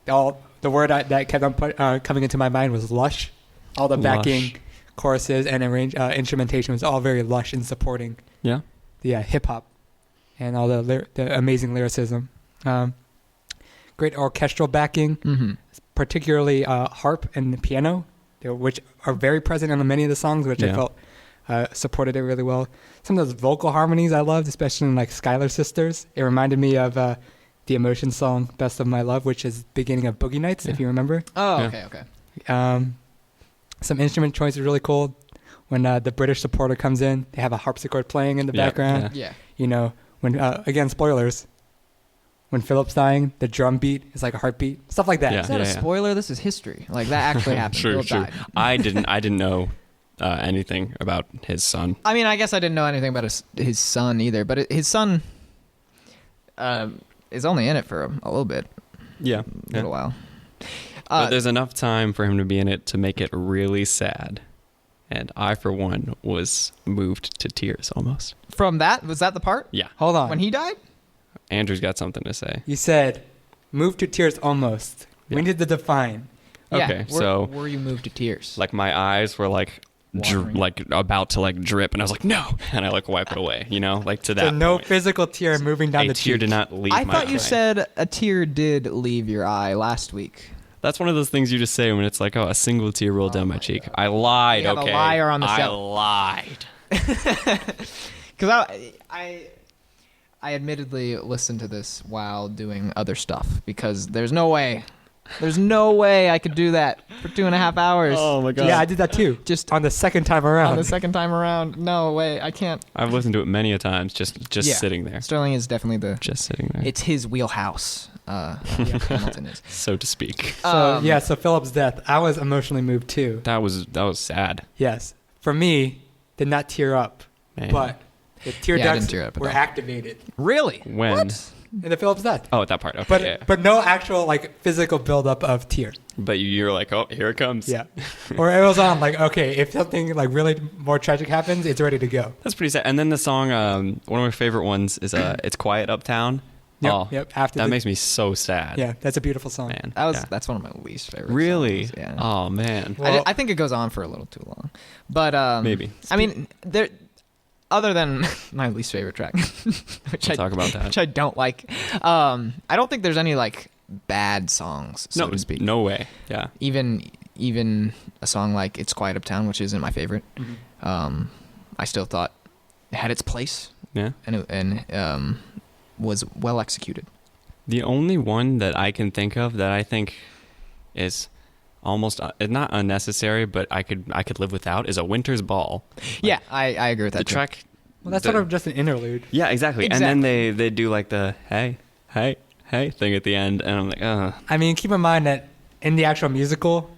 Speaker 2: The word that kept on coming into my mind was lush. All the backing
Speaker 3: Lush.
Speaker 2: choruses and instrumentation was all very lush and supporting
Speaker 3: Yeah.
Speaker 2: the hip hop and all the amazing lyricism. Great orchestral backing,
Speaker 1: Mm-hmm.
Speaker 2: particularly harp and piano, which are very present in many of the songs, which I
Speaker 3: Yeah.
Speaker 2: felt supported it really well. Some of those vocal harmonies I loved, especially in like Skylar Sisters. It reminded me of the Emotion song "Best of My Love," which is beginning of Boogie Nights, if
Speaker 3: Yeah.
Speaker 2: you remember.
Speaker 1: Oh,
Speaker 3: Yeah.
Speaker 1: okay.
Speaker 2: Some instrument choice is really cool. When the British supporter comes in, they have a harpsichord playing in the
Speaker 3: Yeah,
Speaker 2: background.
Speaker 1: Yeah.
Speaker 2: You know, when again, spoilers. When Philip's dying, the drum beat is like a heartbeat. Stuff like that.
Speaker 3: Yeah.
Speaker 1: Is that a spoiler? This is history. Like that actually happened.
Speaker 3: True,
Speaker 1: Philip
Speaker 3: true.
Speaker 1: died.
Speaker 3: I didn't know anything about his son.
Speaker 1: I mean, I guess I didn't know anything about his son either, but his son is only in it for a little bit,
Speaker 3: Yeah.
Speaker 1: a little while.
Speaker 3: But there's enough time for him to be in it to make it really sad. And I, for one, was moved to tears almost.
Speaker 1: From that, was that the part
Speaker 3: Yeah.
Speaker 2: Hold on.
Speaker 1: when he died?
Speaker 3: Andrew's got something to say.
Speaker 2: You said, "Move to tears almost."
Speaker 3: Yeah.
Speaker 2: We need to define.
Speaker 3: Okay, so-
Speaker 1: were you moved to tears?
Speaker 3: Like my eyes were like
Speaker 1: Watering.
Speaker 3: like about to like drip, and I was like, no, and I like wipe it away. You know, like to that.
Speaker 2: So no
Speaker 3: point.
Speaker 2: physical tear moving down
Speaker 3: A
Speaker 2: the
Speaker 3: tear
Speaker 2: cheek.
Speaker 3: did not leave
Speaker 1: I
Speaker 3: my
Speaker 1: thought you
Speaker 3: eye.
Speaker 1: said a tear did leave your eye last week.
Speaker 3: That's one of those things you just say when it's like, oh, a single tear rolled down my cheek. I lied.
Speaker 1: We have a
Speaker 3: Okay,
Speaker 1: liar on the
Speaker 3: I
Speaker 1: show.
Speaker 3: lied.
Speaker 1: Because I admittedly listened to this while doing other stuff because there's no way I could do that for 2.5 hours.
Speaker 3: Oh my god.
Speaker 2: Yeah, I did that too.
Speaker 1: Just
Speaker 2: On the second time around.
Speaker 1: on the second time around. No way, I can't.
Speaker 3: I've listened to it many a times, just
Speaker 1: Yeah.
Speaker 3: sitting there,
Speaker 1: Sterling is definitely
Speaker 3: just sitting there,
Speaker 1: it's his wheelhouse. Hamilton is.
Speaker 3: so to speak.
Speaker 2: So so Philip's death, I was emotionally moved too.
Speaker 3: That was sad,
Speaker 2: Yes. For me, did not tear up,
Speaker 3: man.
Speaker 2: but the tear
Speaker 1: Yeah, I
Speaker 2: ducts
Speaker 1: didn't tear up at
Speaker 2: were
Speaker 1: all.
Speaker 2: activated
Speaker 1: Really?
Speaker 3: When?
Speaker 1: What?
Speaker 2: in the Philip's death.
Speaker 3: Oh, at that part. Okay.
Speaker 2: But
Speaker 3: yeah.
Speaker 2: but no actual like physical buildup of tear.
Speaker 3: But you're like, oh, here it comes.
Speaker 2: Yeah. Or it was on like, okay, if something like really more tragic happens, it's ready to go.
Speaker 3: That's pretty sad. And then the song, one of my favorite ones is "It's Quiet Uptown."
Speaker 2: Yep,
Speaker 3: Oh,
Speaker 2: yep. After
Speaker 3: that
Speaker 2: the-
Speaker 3: makes me so sad.
Speaker 2: Yeah, that's a beautiful song.
Speaker 3: Man.
Speaker 1: That's one of my least favorite.
Speaker 3: Really?
Speaker 1: songs, yeah.
Speaker 3: Oh man.
Speaker 2: Well-
Speaker 1: I think it goes on for a little too long, but
Speaker 3: Maybe.
Speaker 1: I mean, there. Other than my least favorite track, which
Speaker 3: We'll talk about that.
Speaker 1: which I don't like, I don't think there's any like bad songs, so
Speaker 3: No,
Speaker 1: to speak.
Speaker 3: no way. Yeah.
Speaker 1: Even a song like "It's Quiet Uptown," which isn't my favorite, I still thought it had its place
Speaker 3: Yeah.
Speaker 1: and was well executed.
Speaker 3: The only one that I can think of that I think is almost not unnecessary, but I could live without is A Winter's Ball.
Speaker 1: Yeah, I agree with that.
Speaker 3: The
Speaker 1: too.
Speaker 3: track.
Speaker 2: Well, that's sort of just an interlude.
Speaker 3: Yeah, exactly. And then they do like the hey thing at the end, and I'm like,
Speaker 2: I mean, keep in mind that in the actual musical,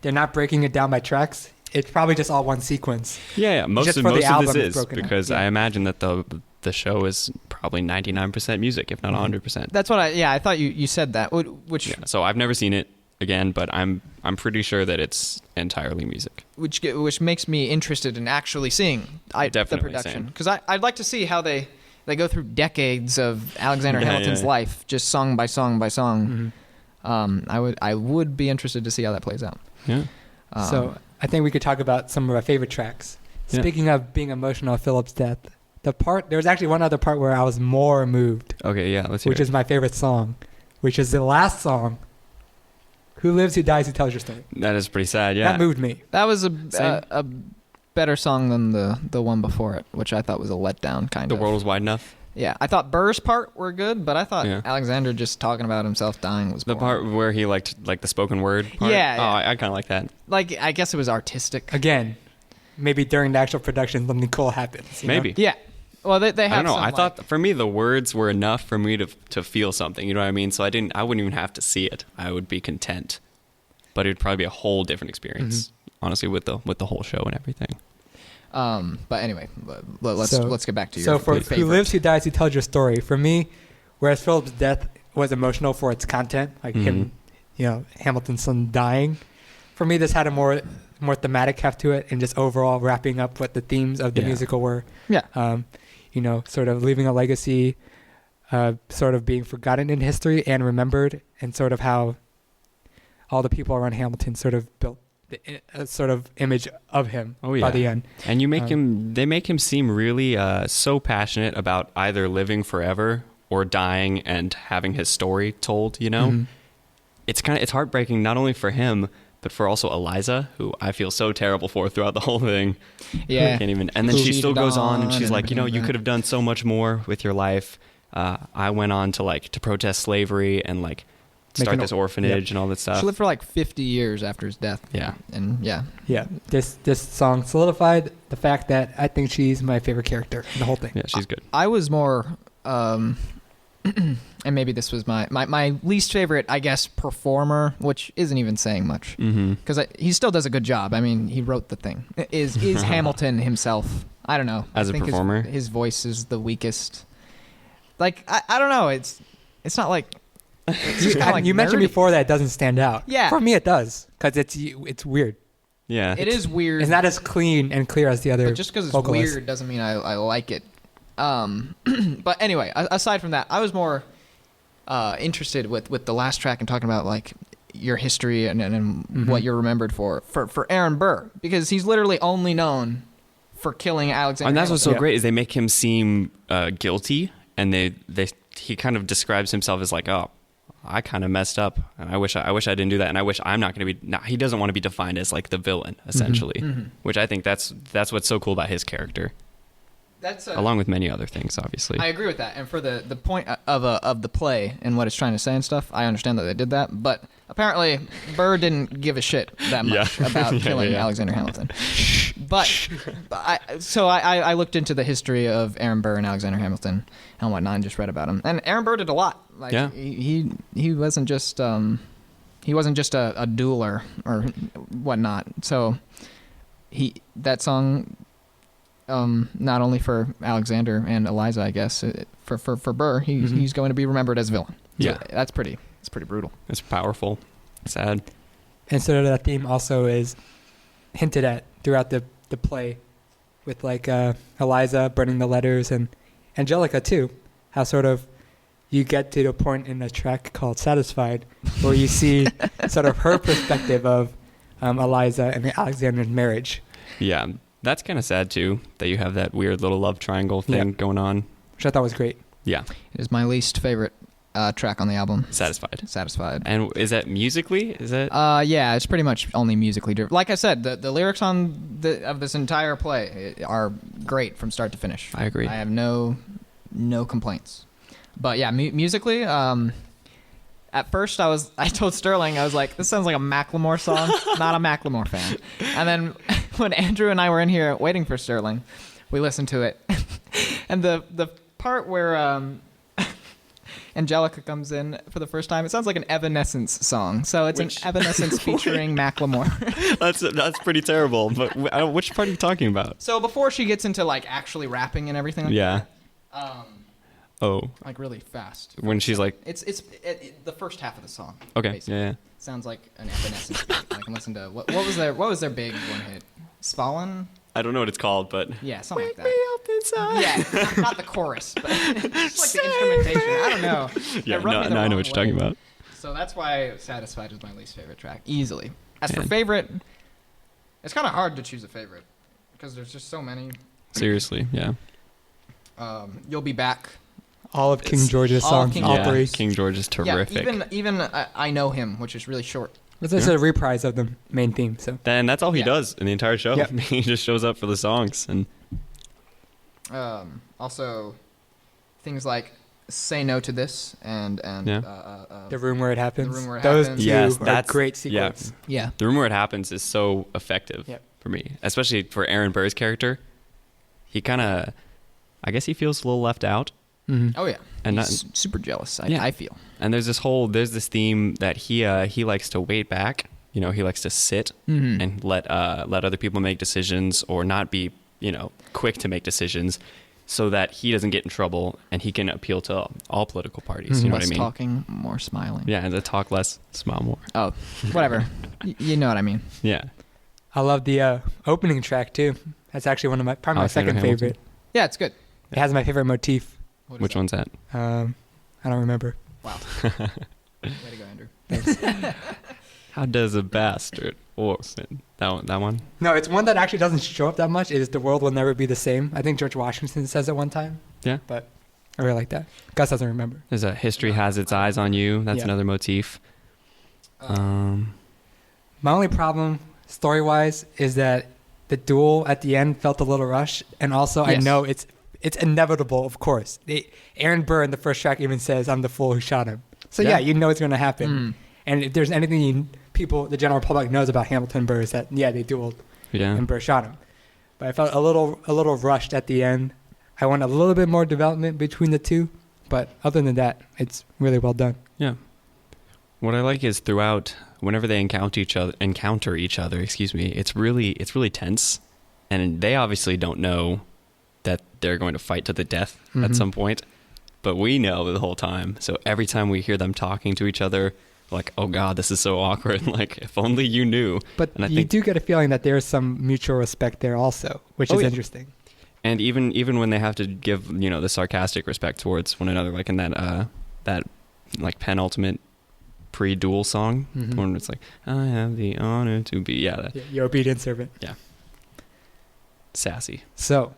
Speaker 2: they're not breaking it down by tracks. It's probably just all one sequence.
Speaker 3: Yeah. Most
Speaker 2: Just
Speaker 3: of
Speaker 2: for the
Speaker 3: this
Speaker 2: album
Speaker 3: is
Speaker 2: it's broken up.
Speaker 3: because
Speaker 2: Yeah.
Speaker 3: I imagine that the show is probably 99% music, if not 100%.
Speaker 1: That's what I thought you said that, which
Speaker 3: Yeah. So I've never seen it again, but I'm pretty sure that it's entirely music.
Speaker 1: which makes me interested in actually seeing the
Speaker 3: Definitely,
Speaker 1: production,
Speaker 3: same.
Speaker 1: because I'd like to see how they go through decades of Alexander
Speaker 3: Yeah,
Speaker 1: Hamilton's
Speaker 3: yeah.
Speaker 1: life, just song by song by song.
Speaker 2: Mm-hmm.
Speaker 1: I would be interested to see how that plays out.
Speaker 3: Yeah.
Speaker 2: So I think we could talk about some of our favorite tracks.
Speaker 3: Yeah.
Speaker 2: Speaking of being emotional at Philip's death, there was actually one other part where I was more moved,
Speaker 3: Okay. Yeah. Let's hear
Speaker 2: which
Speaker 3: it.
Speaker 2: is my favorite song, which is the last song. Who lives, who dies, who tells your story.
Speaker 3: That is pretty sad. Yeah.
Speaker 2: That moved me.
Speaker 1: That was
Speaker 3: Same.
Speaker 1: a better song than the one before it, which I thought was a letdown kind
Speaker 3: The
Speaker 1: of.
Speaker 3: world was wide enough.
Speaker 1: Yeah, I thought Burr's part were good, but I thought
Speaker 3: Yeah.
Speaker 1: Alexander just talking about himself dying was
Speaker 3: The
Speaker 1: boring.
Speaker 3: part where he liked like the spoken word part.
Speaker 1: Yeah,
Speaker 3: Oh,
Speaker 1: yeah.
Speaker 3: I kind of like that.
Speaker 1: Like, I guess it was artistic.
Speaker 2: Again, maybe during the actual production, something cool happens. you know?
Speaker 3: Maybe.
Speaker 1: Yeah. Well, they
Speaker 3: I
Speaker 1: have
Speaker 3: don't know.
Speaker 1: some,
Speaker 3: I thought for me the words were enough for me to feel something. You know what I mean? So I wouldn't even have to see it. I would be content. But it would probably be a whole different experience, honestly, with the whole show and everything.
Speaker 1: But anyway, let's get back to your
Speaker 2: So for
Speaker 1: favorite.
Speaker 2: Who Lives, Who Dies, Who Tells Your Story, for me, whereas Philip's death was emotional for its content, like him, Hamilton's son dying, for me this had a more thematic heft to it and just overall wrapping up what the themes of the
Speaker 3: Yeah.
Speaker 2: musical were.
Speaker 1: Yeah.
Speaker 2: Sort of leaving a legacy, sort of being forgotten in history and remembered, and sort of how all the people around Hamilton sort of built the sort of image of him by the end.
Speaker 3: And they make him seem really so passionate about either living forever or dying and having his story told, you know?
Speaker 2: Mhm.
Speaker 3: It's heartbreaking not only for him, but for also Eliza, who I feel so terrible for throughout the whole thing.
Speaker 1: Yeah.
Speaker 3: I can't even. And then
Speaker 1: Who
Speaker 3: she still
Speaker 1: cheated
Speaker 3: goes on and
Speaker 1: on
Speaker 3: she's
Speaker 1: and
Speaker 3: like, you
Speaker 1: everything like
Speaker 3: could
Speaker 1: that.
Speaker 3: have done so much more with your life. I went on to protest slavery and start
Speaker 2: Making
Speaker 3: this orphanage and all that stuff.
Speaker 1: She lived for like 50 years after his death.
Speaker 3: Yeah.
Speaker 1: And yeah.
Speaker 2: Yeah, this song solidified the fact that I think she's my favorite character in the whole thing.
Speaker 3: Yeah, she's good.
Speaker 1: I was more, and maybe this was my least favorite, I guess, performer, which isn't even saying much.
Speaker 3: Mm-hmm.
Speaker 1: Because he still does a good job. I mean, he wrote the thing. Is Hamilton himself. I don't know.
Speaker 3: As
Speaker 1: I
Speaker 3: a
Speaker 1: think
Speaker 3: performer?
Speaker 1: his voice is the weakest. Like, I don't know. It's not like... It's just kinda like
Speaker 2: You mentioned
Speaker 1: nerdy.
Speaker 2: before that it doesn't stand out.
Speaker 1: Yeah.
Speaker 2: For me, it does because it's weird.
Speaker 3: Yeah.
Speaker 1: It is weird.
Speaker 2: It's not as clean and clear as the other.
Speaker 1: But just because it's
Speaker 2: vocalists.
Speaker 1: weird doesn't mean I like it. But anyway, aside from that, I was more interested with the last track and talking about like your history and
Speaker 2: Mm-hmm.
Speaker 1: what you're remembered for Aaron Burr, because he's literally only known for killing Alexander.
Speaker 3: And that's what's so
Speaker 1: Hamilton.
Speaker 3: great is they make him seem guilty, and he kind of describes himself as like, oh, I kind of messed up, and I wish I didn't do that, and I wish I'm not going to be. No, he doesn't want to be defined as like the villain, essentially, which I think that's what's so cool about his character,
Speaker 1: That's
Speaker 3: along with many other things, obviously.
Speaker 1: I agree with that, and for the point of the play and what it's trying to say and stuff, I understand that they did that, but apparently Burr didn't give a shit that much
Speaker 3: Yeah.
Speaker 1: about
Speaker 3: Yeah,
Speaker 1: killing
Speaker 3: yeah.
Speaker 1: Alexander Hamilton. But I looked into the history of Aaron Burr and Alexander Hamilton and whatnot, and just read about him. And Aaron Burr did a lot. Like,
Speaker 3: Yeah.
Speaker 1: he wasn't just a dueler or whatnot. So that song. Not only for Alexander and Eliza, I guess, for Burr, he's going to be remembered as a villain. So
Speaker 3: Yeah.
Speaker 1: that's pretty brutal.
Speaker 3: It's powerful, sad.
Speaker 2: And sort of that theme also is hinted at throughout the play with like Eliza burning the letters and Angelica too. How sort of you get to the point in a track called Satisfied where you see sort of her perspective of Eliza and Alexander's marriage.
Speaker 3: Yeah, that's kind of sad too that you have that weird little love triangle thing going on.
Speaker 2: Which I thought was great.
Speaker 3: Yeah,
Speaker 1: It is my least favorite track on the album.
Speaker 3: Satisfied.
Speaker 1: And
Speaker 3: And is that musically? Is that?
Speaker 1: yeah, it's pretty much only musically driven. Like I said, the lyrics of this entire play are great from start to finish.
Speaker 3: I agree.
Speaker 1: I have no complaints. But yeah, musically, at first I told Sterling, I was like, this sounds like a Macklemore song. Not a Macklemore fan. And then when Andrew and I were in here waiting for Sterling, we listened to it. And the part where Angelica comes in for the first time, it sounds like an Evanescence song. So it's an Evanescence featuring Macklemore.
Speaker 3: That's pretty terrible. But which part are you talking about?
Speaker 1: So before she gets into like actually rapping and everything like
Speaker 3: Yeah.
Speaker 1: that.
Speaker 3: Oh.
Speaker 1: Like really fast.
Speaker 3: When she's like...
Speaker 1: It's the first half of the song.
Speaker 3: Okay.
Speaker 1: Basically.
Speaker 3: Yeah.
Speaker 1: Sounds like an Evanescence beat. I can listen to what was their big one hit? Spallin?
Speaker 3: I don't know what it's called, but...
Speaker 1: Yeah, something like that.
Speaker 3: Wake me up inside.
Speaker 1: Yeah, not the chorus, but just like the instrumentation. I don't know.
Speaker 3: Yeah,
Speaker 1: It rubbed me the
Speaker 3: I know
Speaker 1: wrong
Speaker 3: what you're talking
Speaker 1: way.
Speaker 3: about.
Speaker 1: So that's why Satisfied is my least favorite track, easily. As for
Speaker 3: Man.
Speaker 1: favorite, it's kind of hard to choose a favorite because there's just so many.
Speaker 3: Seriously, yeah.
Speaker 1: You'll Be Back.
Speaker 2: All of King George's songs,
Speaker 1: King
Speaker 2: all
Speaker 3: Yeah,
Speaker 2: three.
Speaker 3: King George is terrific.
Speaker 1: Yeah, even I Know Him, which is really short.
Speaker 2: It's just a reprise of the main theme. So
Speaker 3: Then that's all he
Speaker 1: Yeah.
Speaker 3: does in the entire show.
Speaker 2: Yep.
Speaker 3: He just shows up for the songs. And
Speaker 1: Also, things like Say No to This and
Speaker 3: Yeah.
Speaker 2: The Room Where It Happens.
Speaker 1: The Room Where It
Speaker 2: Those
Speaker 1: Happens.
Speaker 2: two
Speaker 3: Yes,
Speaker 2: are
Speaker 3: that's-
Speaker 2: great
Speaker 3: yeah.
Speaker 2: sequence.
Speaker 1: Yeah.
Speaker 3: The Room Where It Happens is so effective
Speaker 2: Yep.
Speaker 3: for me, especially for Aaron Burr's character. He kind of, I guess he feels a little left out.
Speaker 2: Mm-hmm.
Speaker 1: Oh yeah.
Speaker 3: And
Speaker 1: He's super jealous.
Speaker 3: Yeah.
Speaker 1: I feel.
Speaker 3: And there's this theme that he likes to wait back. You know, he likes to sit
Speaker 1: Mm-hmm.
Speaker 3: and let other people make decisions or not be, quick to make decisions so that he doesn't get in trouble and he can appeal to all political parties. You know what I
Speaker 1: Less
Speaker 3: mean?
Speaker 1: talking, more smiling.
Speaker 3: Yeah, and to talk less, smile more.
Speaker 1: Oh, whatever. You know what I mean.
Speaker 3: Yeah.
Speaker 2: I love the opening track too. That's actually one of probably my
Speaker 3: Alexander
Speaker 2: second
Speaker 3: Hamilton.
Speaker 2: favorite.
Speaker 1: Yeah, it's good.
Speaker 2: It has my favorite motif.
Speaker 1: What is
Speaker 3: Which
Speaker 1: that?
Speaker 3: one's that?
Speaker 2: I don't remember.
Speaker 1: Wow. Way to go, Andrew.
Speaker 3: How does a bastard orphan? That one?
Speaker 2: No, it's one that actually doesn't show up that much. It is The World Will Never Be the Same. I think George Washington says it one time.
Speaker 3: Yeah.
Speaker 2: But I really like that. Gus doesn't remember.
Speaker 3: There's a history has its eyes on you. That's
Speaker 2: Yeah.
Speaker 3: another motif.
Speaker 2: My only problem, story-wise, is that the duel at the end felt a little rushed. And also, I
Speaker 1: Yes.
Speaker 2: know it's inevitable, of course. Aaron Burr in the first track even says, "I'm the fool who shot him." So yeah, you know it's going to happen.
Speaker 1: Mm.
Speaker 2: And if there's anything the general public knows about Hamilton Burr is that, yeah, they dueled
Speaker 3: Yeah.
Speaker 2: and Burr shot him. But I felt a little rushed at the end. I want a little bit more development between the two. But other than that, it's really well done.
Speaker 3: Yeah. What I like is throughout, whenever they encounter each other, it's really tense, and they obviously don't know that they're going to fight to the death at
Speaker 2: Mhm.
Speaker 3: some point, but we know the whole time. So every time we hear them talking to each other, like, oh God, this is so awkward. Like, if only you knew.
Speaker 2: But
Speaker 3: And I
Speaker 2: you
Speaker 3: think-
Speaker 2: do get a feeling that there's some mutual respect there also, which is
Speaker 3: yeah.
Speaker 2: interesting.
Speaker 3: And even when they have to give the sarcastic respect towards one another, like in that like penultimate pre-duel song,
Speaker 2: Mhm.
Speaker 3: when it's like, I have the honor to be that
Speaker 2: Yeah, your obedient servant.
Speaker 3: sassy.
Speaker 2: So,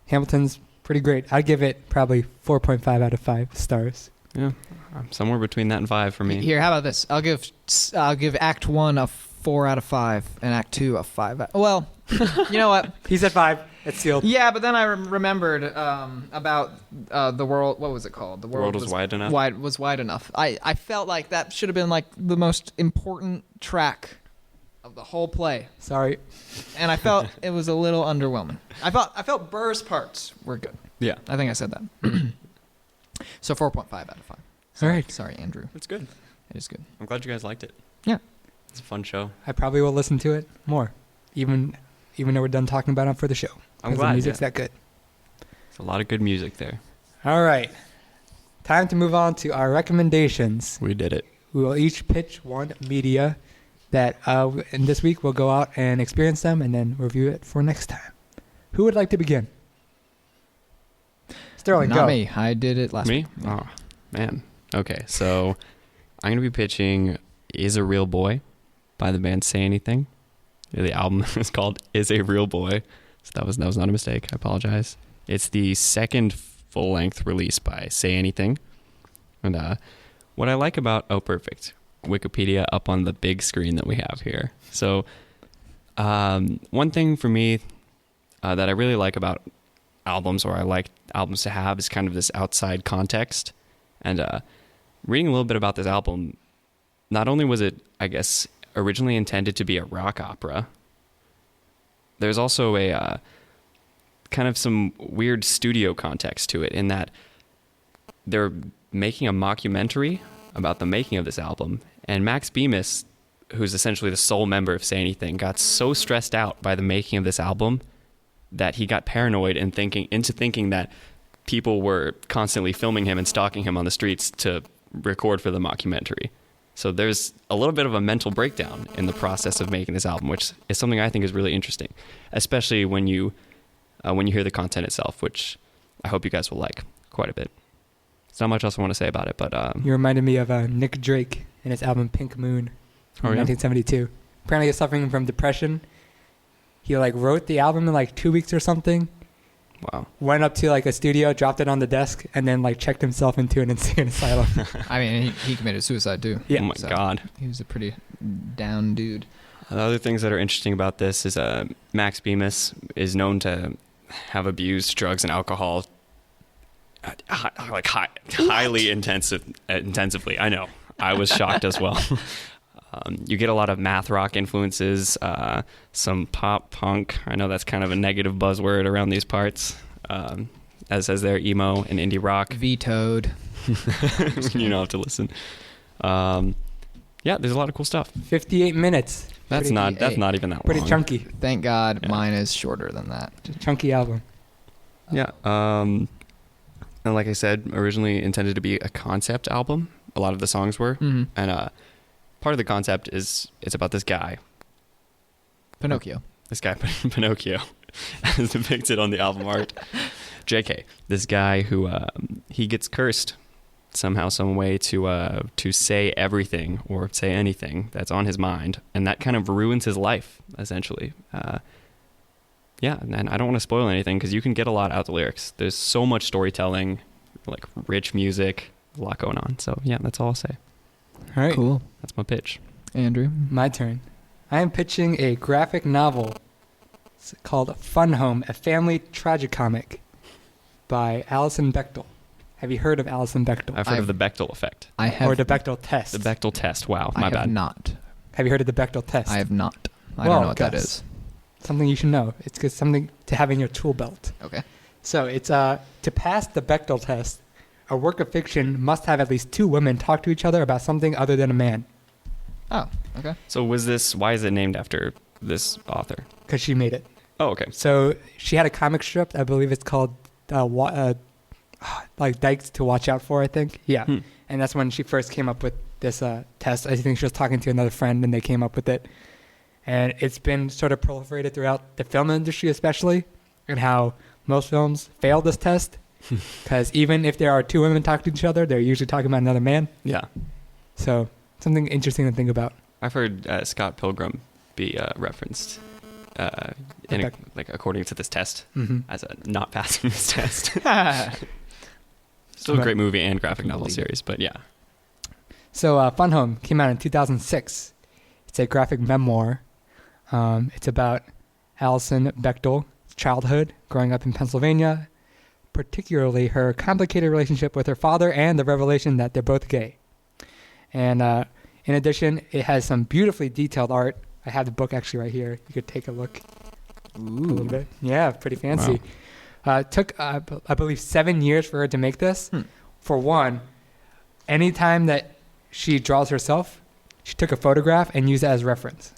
Speaker 2: Hamilton's pretty great. I'd give it probably 4.5 out of 5 stars.
Speaker 3: Yeah, somewhere between that and 5 for me.
Speaker 1: Here, how about this? I'll give Act 1 a 4 out of 5 and Act 2 a 5. Well, you know what?
Speaker 2: He said 5. It's sealed.
Speaker 1: Yeah, but then I remembered about the world. What was it called? The
Speaker 3: world was wide enough?
Speaker 1: Was wide enough. I felt like that should have been like the most important track of the whole play,
Speaker 2: Sorry.
Speaker 1: and I felt it was a little underwhelming. I felt Burr's parts were good.
Speaker 3: Yeah,
Speaker 1: I think I said that. So 4.5 out of 5.
Speaker 2: All right.
Speaker 1: Sorry, Andrew.
Speaker 3: it's good.
Speaker 1: It is good.
Speaker 3: I'm glad you guys liked it.
Speaker 1: Yeah.
Speaker 3: It's a fun show.
Speaker 2: I probably will listen to it more, even though we're done talking about it for the show.
Speaker 3: I'm
Speaker 2: 'Cause
Speaker 3: glad.
Speaker 2: the music's
Speaker 3: Yeah.
Speaker 2: that good.
Speaker 3: There's a lot of good music there.
Speaker 2: All right. Time to move on to our recommendations.
Speaker 3: We did it.
Speaker 2: We will each pitch one media that in this week we'll go out and experience them and then review it for next time. Who would like to begin? Sterling,
Speaker 1: Not
Speaker 2: go.
Speaker 1: me. I did it last
Speaker 3: Me?
Speaker 1: week.
Speaker 3: Oh, man. Okay, so I'm going to be pitching Is a Real Boy by the band Say Anything. The album is called Is a Real Boy. So that was not a mistake. I apologize. It's the second full-length release by Say Anything. And what I like about... Oh, perfect. Wikipedia up on the big screen that we have here. So one thing for me that I really like about albums, or I like albums to have, is kind of this outside context. And reading a little bit about this album, not only was it, I guess, originally intended to be a rock opera, there's also a kind of some weird studio context to it in that they're making a mockumentary about the making of this album. And Max Bemis, who's essentially the sole member of Say Anything, got so stressed out by the making of this album that he got paranoid and thinking that people were constantly filming him and stalking him on the streets to record for the mockumentary. So there's a little bit of a mental breakdown in the process of making this album, which is something I think is really interesting, especially when you hear the content itself, which I hope you guys will like quite a bit. There's not much else I want to say about it, but
Speaker 2: you reminded me of Nick Drake and his album Pink Moon from 1972. Apparently he's suffering from depression. He wrote the album in 2 weeks or something.
Speaker 3: Wow.
Speaker 2: Went up to a studio, dropped it on the desk, and then checked himself into an insane asylum.
Speaker 1: I mean, he committed suicide too.
Speaker 2: Yeah.
Speaker 3: Oh my God.
Speaker 1: He was a pretty down dude.
Speaker 3: The other things that are interesting about this is Max Bemis is known to have abused drugs and alcohol highly intensively. I know. I was shocked as well. You get a lot of math rock influences, some pop punk. I know that's kind of a negative buzzword around these parts, as they're emo and indie rock.
Speaker 1: Vetoed.
Speaker 3: You don't have to listen. Yeah, there's a lot of cool stuff.
Speaker 2: 58 minutes.
Speaker 3: That's not even that long.
Speaker 2: Pretty chunky.
Speaker 1: Thank God
Speaker 3: Yeah.
Speaker 1: mine is shorter than that.
Speaker 2: Chunky album.
Speaker 3: Yeah. And like I said, originally intended to be a concept album. A lot of the songs were.
Speaker 1: Mm-hmm.
Speaker 3: And part of the concept is it's about this guy.
Speaker 1: Pinocchio.
Speaker 3: This guy, Pinocchio, as depicted on the album art. JK. This guy who he gets cursed somehow, some way to say everything or say anything that's on his mind, and that kind of ruins his life, essentially. Yeah, and I don't want to spoil anything because you can get a lot out of the lyrics. There's so much storytelling, rich music, a lot going on. So yeah, that's all I'll say.
Speaker 2: All right.
Speaker 1: Cool.
Speaker 3: That's my pitch.
Speaker 1: Andrew.
Speaker 2: My turn. I am pitching a graphic novel. It's called Fun Home, a family tragicomic by Alison Bechdel. Have you heard of Alison Bechdel?
Speaker 3: I've heard of the Bechdel effect.
Speaker 1: I have.
Speaker 2: Or the Bechdel test.
Speaker 3: The Bechdel test. Wow,
Speaker 1: I
Speaker 3: my
Speaker 1: have
Speaker 3: bad.
Speaker 1: not.
Speaker 2: Have you heard of the Bechdel test?
Speaker 1: I have not. I
Speaker 2: Well,
Speaker 1: don't know what that
Speaker 2: Gus.
Speaker 1: is.
Speaker 2: Something you should know. It's just something to have in your tool belt.
Speaker 1: Okay.
Speaker 2: So it's to pass the Bechdel test, a work of fiction must have at least two women talk to each other about something other than a man.
Speaker 1: Oh, okay.
Speaker 3: So why is it named after this author?
Speaker 2: Because she made it.
Speaker 3: Oh, okay.
Speaker 2: So she had a comic strip. I believe it's called Dykes to Watch Out For, I think. Yeah. And that's when she first came up with this test. I think she was talking to another friend and they came up with it. And it's been sort of proliferated throughout the film industry especially, and how most films fail this test. Because even if there are two women talking to each other, they're usually talking about another man.
Speaker 3: Yeah.
Speaker 2: So something interesting to think about.
Speaker 3: I've heard Scott Pilgrim be referenced according to this test as a not passing this test. Still a great movie and graphic novel series, but yeah.
Speaker 2: So Fun Home came out in 2006. It's a graphic memoir. It's about Alison Bechdel's childhood, growing up in Pennsylvania, particularly her complicated relationship with her father and the revelation that they're both gay. And in addition, it has some beautifully detailed art. I have the book actually right here. You could take a look.
Speaker 1: Ooh.
Speaker 2: A little bit. Yeah, pretty fancy.
Speaker 3: Wow.
Speaker 2: It took, I believe, 7 years for her to make this. For one, anytime that she draws herself, she took a photograph and used it as reference.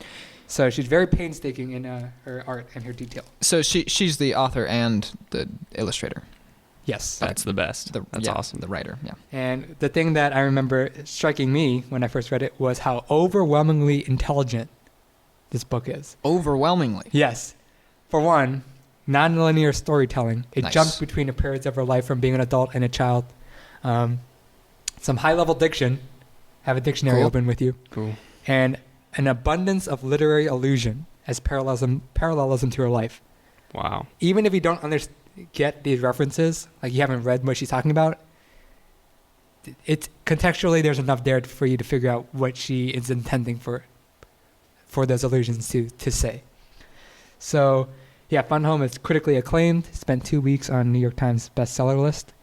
Speaker 2: So she's very painstaking in her art and her detail.
Speaker 1: So she's the author and the illustrator.
Speaker 2: Yes.
Speaker 3: That's the best. That's awesome.
Speaker 1: The writer, yeah.
Speaker 2: And the thing that I remember striking me when I first read it was how overwhelmingly intelligent this book is.
Speaker 1: Overwhelmingly.
Speaker 2: Yes. For one, non-linear storytelling. It
Speaker 1: Nice.
Speaker 2: jumps between the periods of her life from being an adult and a child. Some high-level diction. Have a dictionary
Speaker 1: Cool.
Speaker 2: open with you.
Speaker 3: Cool.
Speaker 2: And an abundance of literary allusion as parallelism to her life.
Speaker 3: Wow.
Speaker 2: Even if you don't get these references, like you haven't read what she's talking about, it's contextually there's enough there for you to figure out what she is intending for those allusions to say. So, yeah, Fun Home is critically acclaimed. Spent 2 weeks on New York Times bestseller list.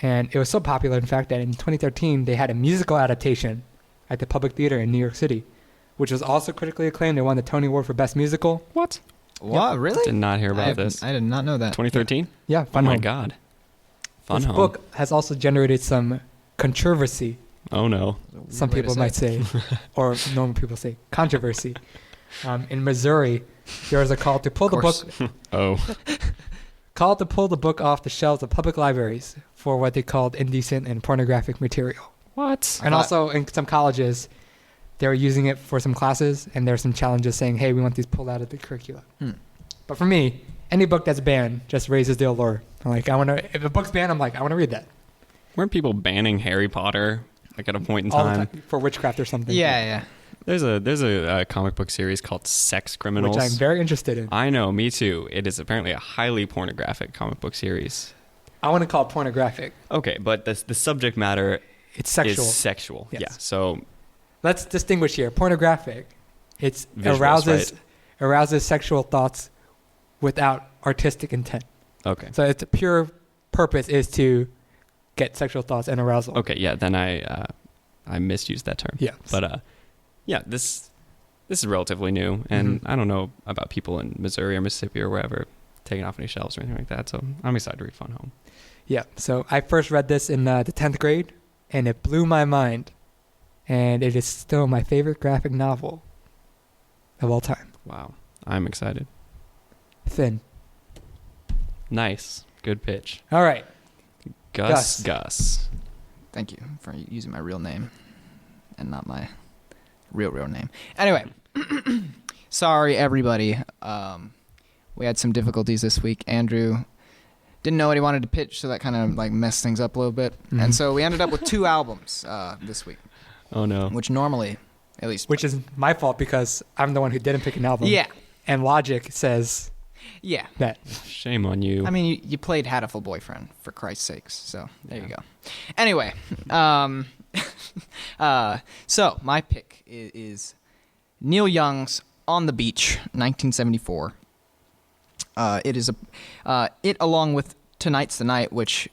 Speaker 2: And it was so popular, in fact, that in 2013 they had a musical adaptation at the Public Theater in New York City, which was also critically acclaimed. They won the Tony Award for Best Musical.
Speaker 3: What?
Speaker 1: What? Really?
Speaker 3: Did not hear about this.
Speaker 1: I did not know that.
Speaker 3: 2013?
Speaker 2: Yeah,
Speaker 3: Oh
Speaker 2: Fun
Speaker 3: my
Speaker 2: Home.
Speaker 3: God. Fun
Speaker 2: This
Speaker 3: Home.
Speaker 2: book has also generated some controversy,
Speaker 3: Oh no.
Speaker 2: some
Speaker 1: Weird way to
Speaker 2: people
Speaker 1: say
Speaker 2: might say, or normal people say controversy. In Missouri, there was a call to pull the
Speaker 1: course.
Speaker 2: book
Speaker 3: Oh.
Speaker 2: off the shelves of public libraries for what they called indecent and pornographic material.
Speaker 3: What?
Speaker 2: And also in some colleges, they were using it for some classes, and there were some challenges saying, hey, we want these pulled out of the curriculum. But for me, any book that's banned just raises the allure. I'm like, if a book's banned, I'm like, I want to read that.
Speaker 3: Weren't people banning Harry Potter like at a point in
Speaker 2: All the
Speaker 3: time?
Speaker 2: time for witchcraft or something.
Speaker 1: Yeah.
Speaker 3: There's a comic book series called Sex Criminals.
Speaker 2: Which I'm very interested in.
Speaker 3: I know, me too. It is apparently a highly pornographic comic book series.
Speaker 2: I want to call it pornographic.
Speaker 3: Okay, but the subject matter
Speaker 2: It's sexual.
Speaker 3: is sexual.
Speaker 2: Yes.
Speaker 3: Yeah. So
Speaker 2: Let's distinguish here. Pornographic, it
Speaker 3: Visuals,
Speaker 2: arouses sexual thoughts without artistic intent.
Speaker 3: okay.
Speaker 2: So its pure purpose is to get sexual thoughts and arousal.
Speaker 3: Okay, yeah, then I misused that term.
Speaker 2: Yeah.
Speaker 3: But yeah, this is relatively new, and I don't know about people in Missouri or Mississippi or wherever taking off any shelves or anything like that. So I'm excited to read Fun Home.
Speaker 2: Yeah. So I first read this in the 10th grade, and it blew my mind. And it is still my favorite graphic novel of all time.
Speaker 3: Wow, I'm excited.
Speaker 2: Finn.
Speaker 3: Nice, good pitch.
Speaker 2: All right.
Speaker 3: Gus.
Speaker 1: Thank you for using my real name and not my real name. Anyway, sorry everybody. We had some difficulties this week. Andrew didn't know what he wanted to pitch, so that kind of like messed things up a little bit. And so we ended up with 2 albums this week.
Speaker 3: Oh no.
Speaker 1: Which normally, at least...
Speaker 2: Which is my fault because I'm the one who didn't pick an album.
Speaker 1: Yeah.
Speaker 2: And logic says
Speaker 1: Yeah.
Speaker 2: that.
Speaker 3: Shame on you.
Speaker 1: I mean, you played Hatful Boyfriend, for Christ's sakes, so there you go. Anyway, so my pick is Neil Young's On the Beach, 1974. It is it along with Tonight's the Night, which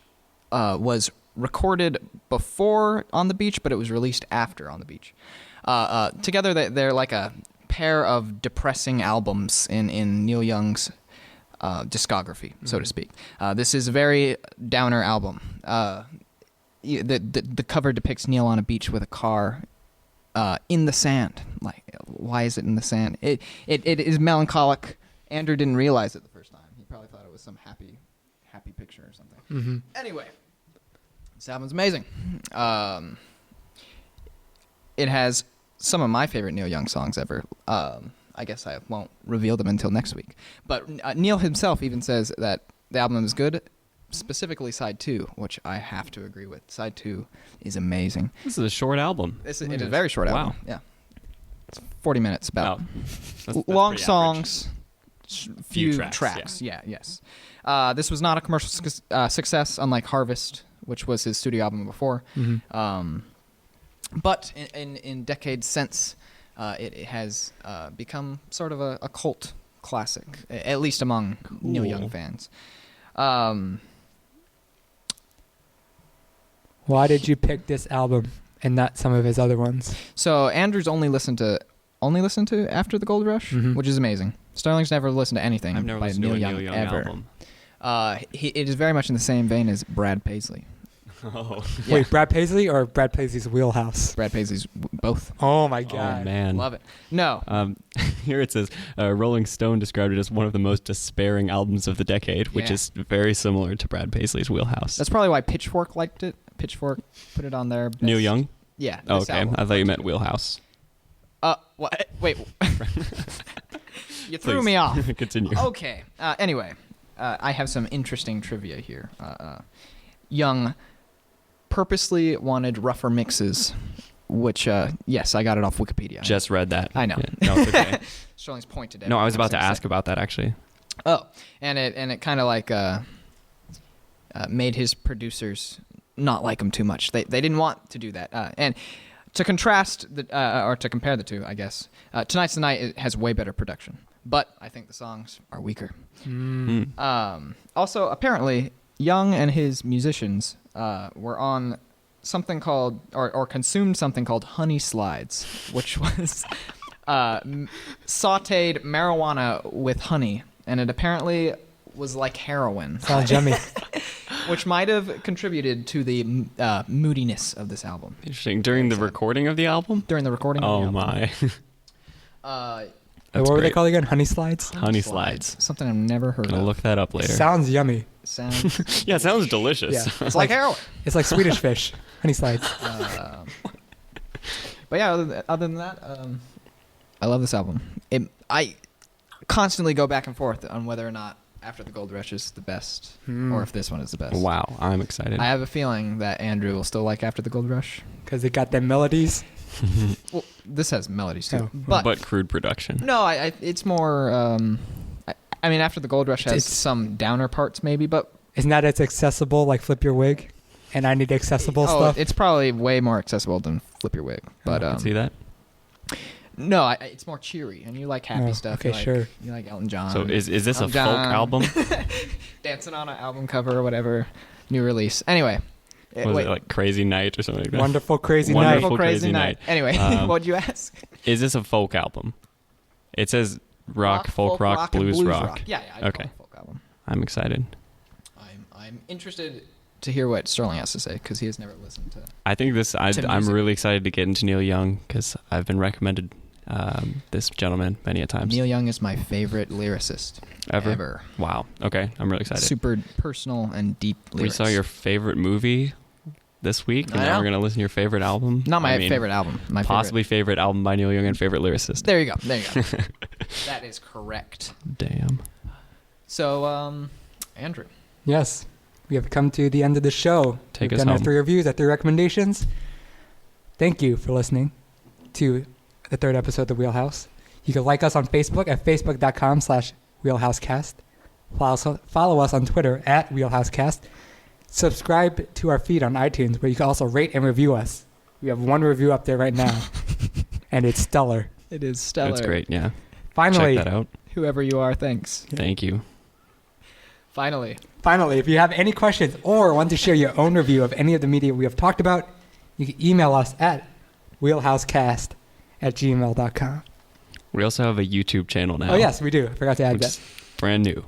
Speaker 1: was recorded before On the Beach, but it was released after On the Beach. Together, they're like a pair of depressing albums in Neil Young's discography, so to speak. This is a very downer album. The cover depicts Neil on a beach with a car in the sand. Like, why is it in the sand? It is melancholic. Andrew didn't realize it the first time. He probably thought it was some happy picture or something. Anyway, this album's amazing. It has some of my favorite Neil Young songs ever. I guess I won't reveal them until next week. But Neil himself even says that the album is good, specifically Side 2, which I have to agree with. Side 2 is amazing.
Speaker 3: This is a short album.
Speaker 1: It is a very short album.
Speaker 3: Wow.
Speaker 1: Yeah. It's 40 minutes about.
Speaker 3: That's
Speaker 1: Long
Speaker 3: pretty
Speaker 1: songs, few
Speaker 3: Few
Speaker 1: tracks.
Speaker 3: tracks,
Speaker 1: Yes. This was not a commercial success, unlike Harvest, which was his studio album before. But in decades since, it has become sort of a cult classic, at least among Neil Young fans.
Speaker 2: Why did you pick this album and not some of his other ones?
Speaker 1: So Andrew's only listened to After the Gold Rush, which is amazing. Sterling's never listened to anything
Speaker 3: I've never
Speaker 1: by
Speaker 3: listened
Speaker 1: Neil
Speaker 3: to a
Speaker 1: Young,
Speaker 3: Neil Young
Speaker 1: ever.
Speaker 3: album.
Speaker 1: It is very much in the same vein as Brad Paisley.
Speaker 3: Oh.
Speaker 1: Yeah.
Speaker 2: Wait, Brad Paisley or Brad Paisley's Wheelhouse?
Speaker 1: Brad Paisley's both.
Speaker 2: Oh my god.
Speaker 3: Oh man.
Speaker 1: Love it. No.
Speaker 3: Here it says, Rolling Stone described it as one of the most despairing albums of the decade, which
Speaker 1: Yeah.
Speaker 3: is very similar to Brad Paisley's Wheelhouse.
Speaker 1: That's probably why Pitchfork liked it. Pitchfork put it on their best.
Speaker 3: Neil Young?
Speaker 1: Yeah.
Speaker 3: Oh,
Speaker 1: this
Speaker 3: okay.
Speaker 1: album.
Speaker 3: I thought you meant Wheelhouse.
Speaker 1: What? Wait. You threw
Speaker 3: Please.
Speaker 1: me off.
Speaker 3: Continue.
Speaker 1: Okay. Anyway, I have some interesting trivia here. Young purposely wanted rougher mixes, which, yes, I got it off Wikipedia.
Speaker 3: Just read that.
Speaker 1: I know.
Speaker 3: Yeah. No, it's okay.
Speaker 1: Sterling's pointed at
Speaker 3: No,
Speaker 1: it.
Speaker 3: I was about to
Speaker 1: gonna
Speaker 3: ask
Speaker 1: say.
Speaker 3: about that actually.
Speaker 1: Oh, and it kind of like made his producers not like him too much. They didn't want to do that. And to contrast or to compare the two, I guess, Tonight's the Night it has way better production, but I think the songs are weaker. Also, apparently, Young and his musicians were on something called, or consumed something called honey slides, which was sautéed marijuana with honey, and it apparently was like heroin.
Speaker 2: Sounds yummy.
Speaker 1: Which might have contributed to the moodiness of this album.
Speaker 3: Interesting. During the recording of the album?
Speaker 1: During the recording of the album.
Speaker 3: My.
Speaker 2: What were they called again? Honey slides?
Speaker 3: Honey slides.
Speaker 1: Something I've never heard
Speaker 3: Gonna
Speaker 1: of.
Speaker 3: look that up later.
Speaker 2: Sounds yummy.
Speaker 1: Sounds
Speaker 3: Yeah, it sounds delicious.
Speaker 2: Yeah.
Speaker 1: it's like heroin.
Speaker 2: It's like Swedish fish. Honey slides.
Speaker 1: But yeah, other than that, I love this album. I constantly go back and forth on whether or not After the Gold Rush is the best, or if this one is the best.
Speaker 3: Wow, I'm excited.
Speaker 1: I have a feeling that Andrew will still like After the Gold Rush.
Speaker 2: Because it got them melodies.
Speaker 1: Well, this has melodies too,
Speaker 2: Oh,
Speaker 1: but
Speaker 3: crude production.
Speaker 1: no, it's more. I mean, After the Gold Rush has
Speaker 2: It's-
Speaker 1: some downer parts, maybe, but
Speaker 2: Isn't that as accessible like Flip Your Wig? And I Need Accessible stuff?
Speaker 1: it's probably way more accessible than Flip Your Wig. But
Speaker 3: I can see that.
Speaker 1: no, it's more cheery, and you like happy
Speaker 2: Oh,
Speaker 1: stuff.
Speaker 2: okay,
Speaker 1: you like,
Speaker 2: sure.
Speaker 1: You like Elton John.
Speaker 3: So is this a
Speaker 1: Elton
Speaker 3: folk
Speaker 1: John.
Speaker 3: album?
Speaker 1: Dancing on an album cover or whatever, new release. Anyway,
Speaker 3: Was it like Crazy Night or something like that?
Speaker 2: Wonderful Crazy
Speaker 3: Wonderful
Speaker 2: Night.
Speaker 1: Crazy
Speaker 3: Crazy
Speaker 1: Night.
Speaker 3: Night.
Speaker 1: Anyway, what'd you ask?
Speaker 3: Is this a folk album? It says rock, folk rock,
Speaker 1: and
Speaker 3: blues rock.
Speaker 1: Yeah, I'd
Speaker 3: Okay.
Speaker 1: call it a folk album.
Speaker 3: I'm excited.
Speaker 1: I'm interested to hear what Sterling has to say because he has never listened to.
Speaker 3: I think this. I'm
Speaker 1: music.
Speaker 3: really excited to get into Neil Young because I've been recommended this gentleman many a times.
Speaker 1: Neil Young is my favorite lyricist ever.
Speaker 3: Wow. Okay, I'm really excited.
Speaker 1: Super personal and deep lyrics.
Speaker 3: We saw your favorite movie this week, and
Speaker 1: I
Speaker 3: now
Speaker 1: know.
Speaker 3: we're gonna listen to your favorite album.
Speaker 1: Not my
Speaker 3: I mean,
Speaker 1: favorite album. My
Speaker 3: possibly favorite album by Neil Young and favorite lyricist.
Speaker 1: There you go. There you go. That is correct.
Speaker 3: Damn.
Speaker 1: So, Andrew.
Speaker 2: Yes. We have come to the end of the show.
Speaker 3: Take
Speaker 2: We've
Speaker 3: us
Speaker 2: done our
Speaker 3: home.
Speaker 2: 3 reviews, our 3 recommendations. Thank you for listening to the 3rd episode of The Wheelhouse. You can like us on Facebook at facebook.com/wheelhousecast. Follow us on Twitter at wheelhousecast. Subscribe to our feed on iTunes where you can also rate and review us. We have 1 review up there right now, and it's stellar.
Speaker 1: It is stellar.
Speaker 3: That's great. Yeah.
Speaker 2: Finally,
Speaker 3: Check that out.
Speaker 1: Whoever you are, thanks.
Speaker 3: Thank you.
Speaker 1: Finally.
Speaker 2: if you have any questions or want to share your own review of any of the media we have talked about, you can email us at wheelhousecast@gmail.com.
Speaker 3: We also have a YouTube channel now.
Speaker 2: Oh, yes, we do. I forgot to add
Speaker 3: which
Speaker 2: that.
Speaker 3: is brand new.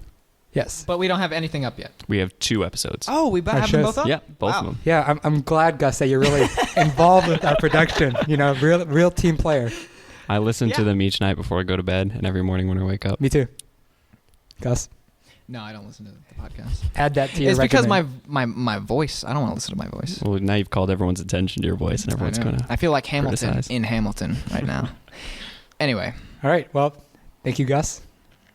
Speaker 2: Yes.
Speaker 1: But we don't have anything up yet.
Speaker 3: We have 2 episodes.
Speaker 1: Oh, we
Speaker 2: Our
Speaker 1: have them
Speaker 2: shows.
Speaker 1: both up?
Speaker 3: Yeah, both
Speaker 1: Wow.
Speaker 3: of them.
Speaker 2: Yeah, I'm glad, Gus, that you're really involved with our production. You know, real team player.
Speaker 3: I listen to
Speaker 1: Yeah.
Speaker 3: them each night before I go to bed and every morning when I wake up.
Speaker 2: Me too. Gus,
Speaker 1: No, I don't listen to the podcast.
Speaker 2: add that to your
Speaker 1: It's because
Speaker 2: regimen.
Speaker 1: my voice. I don't want to listen to my voice.
Speaker 3: Well, now you've called everyone's attention to your voice and everyone's
Speaker 1: I know.
Speaker 3: going to...
Speaker 1: I feel like Hamilton
Speaker 3: criticize.
Speaker 1: in Hamilton right now. Anyway,
Speaker 2: All right, well, thank you, Gus.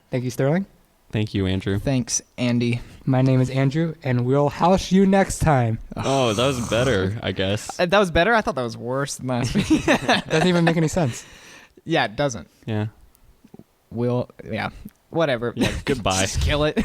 Speaker 2: Thank you, Sterling.
Speaker 3: Thank you, Andrew.
Speaker 1: thanks, Andy.
Speaker 2: My name is Andrew, and we'll house you next time.
Speaker 3: Oh, that was better, I guess.
Speaker 1: That was better? I thought that was worse than last week.
Speaker 2: Doesn't even make any sense.
Speaker 1: Yeah, it doesn't.
Speaker 3: Yeah.
Speaker 1: Whatever.
Speaker 3: Yeah, goodbye.
Speaker 1: Just kill it.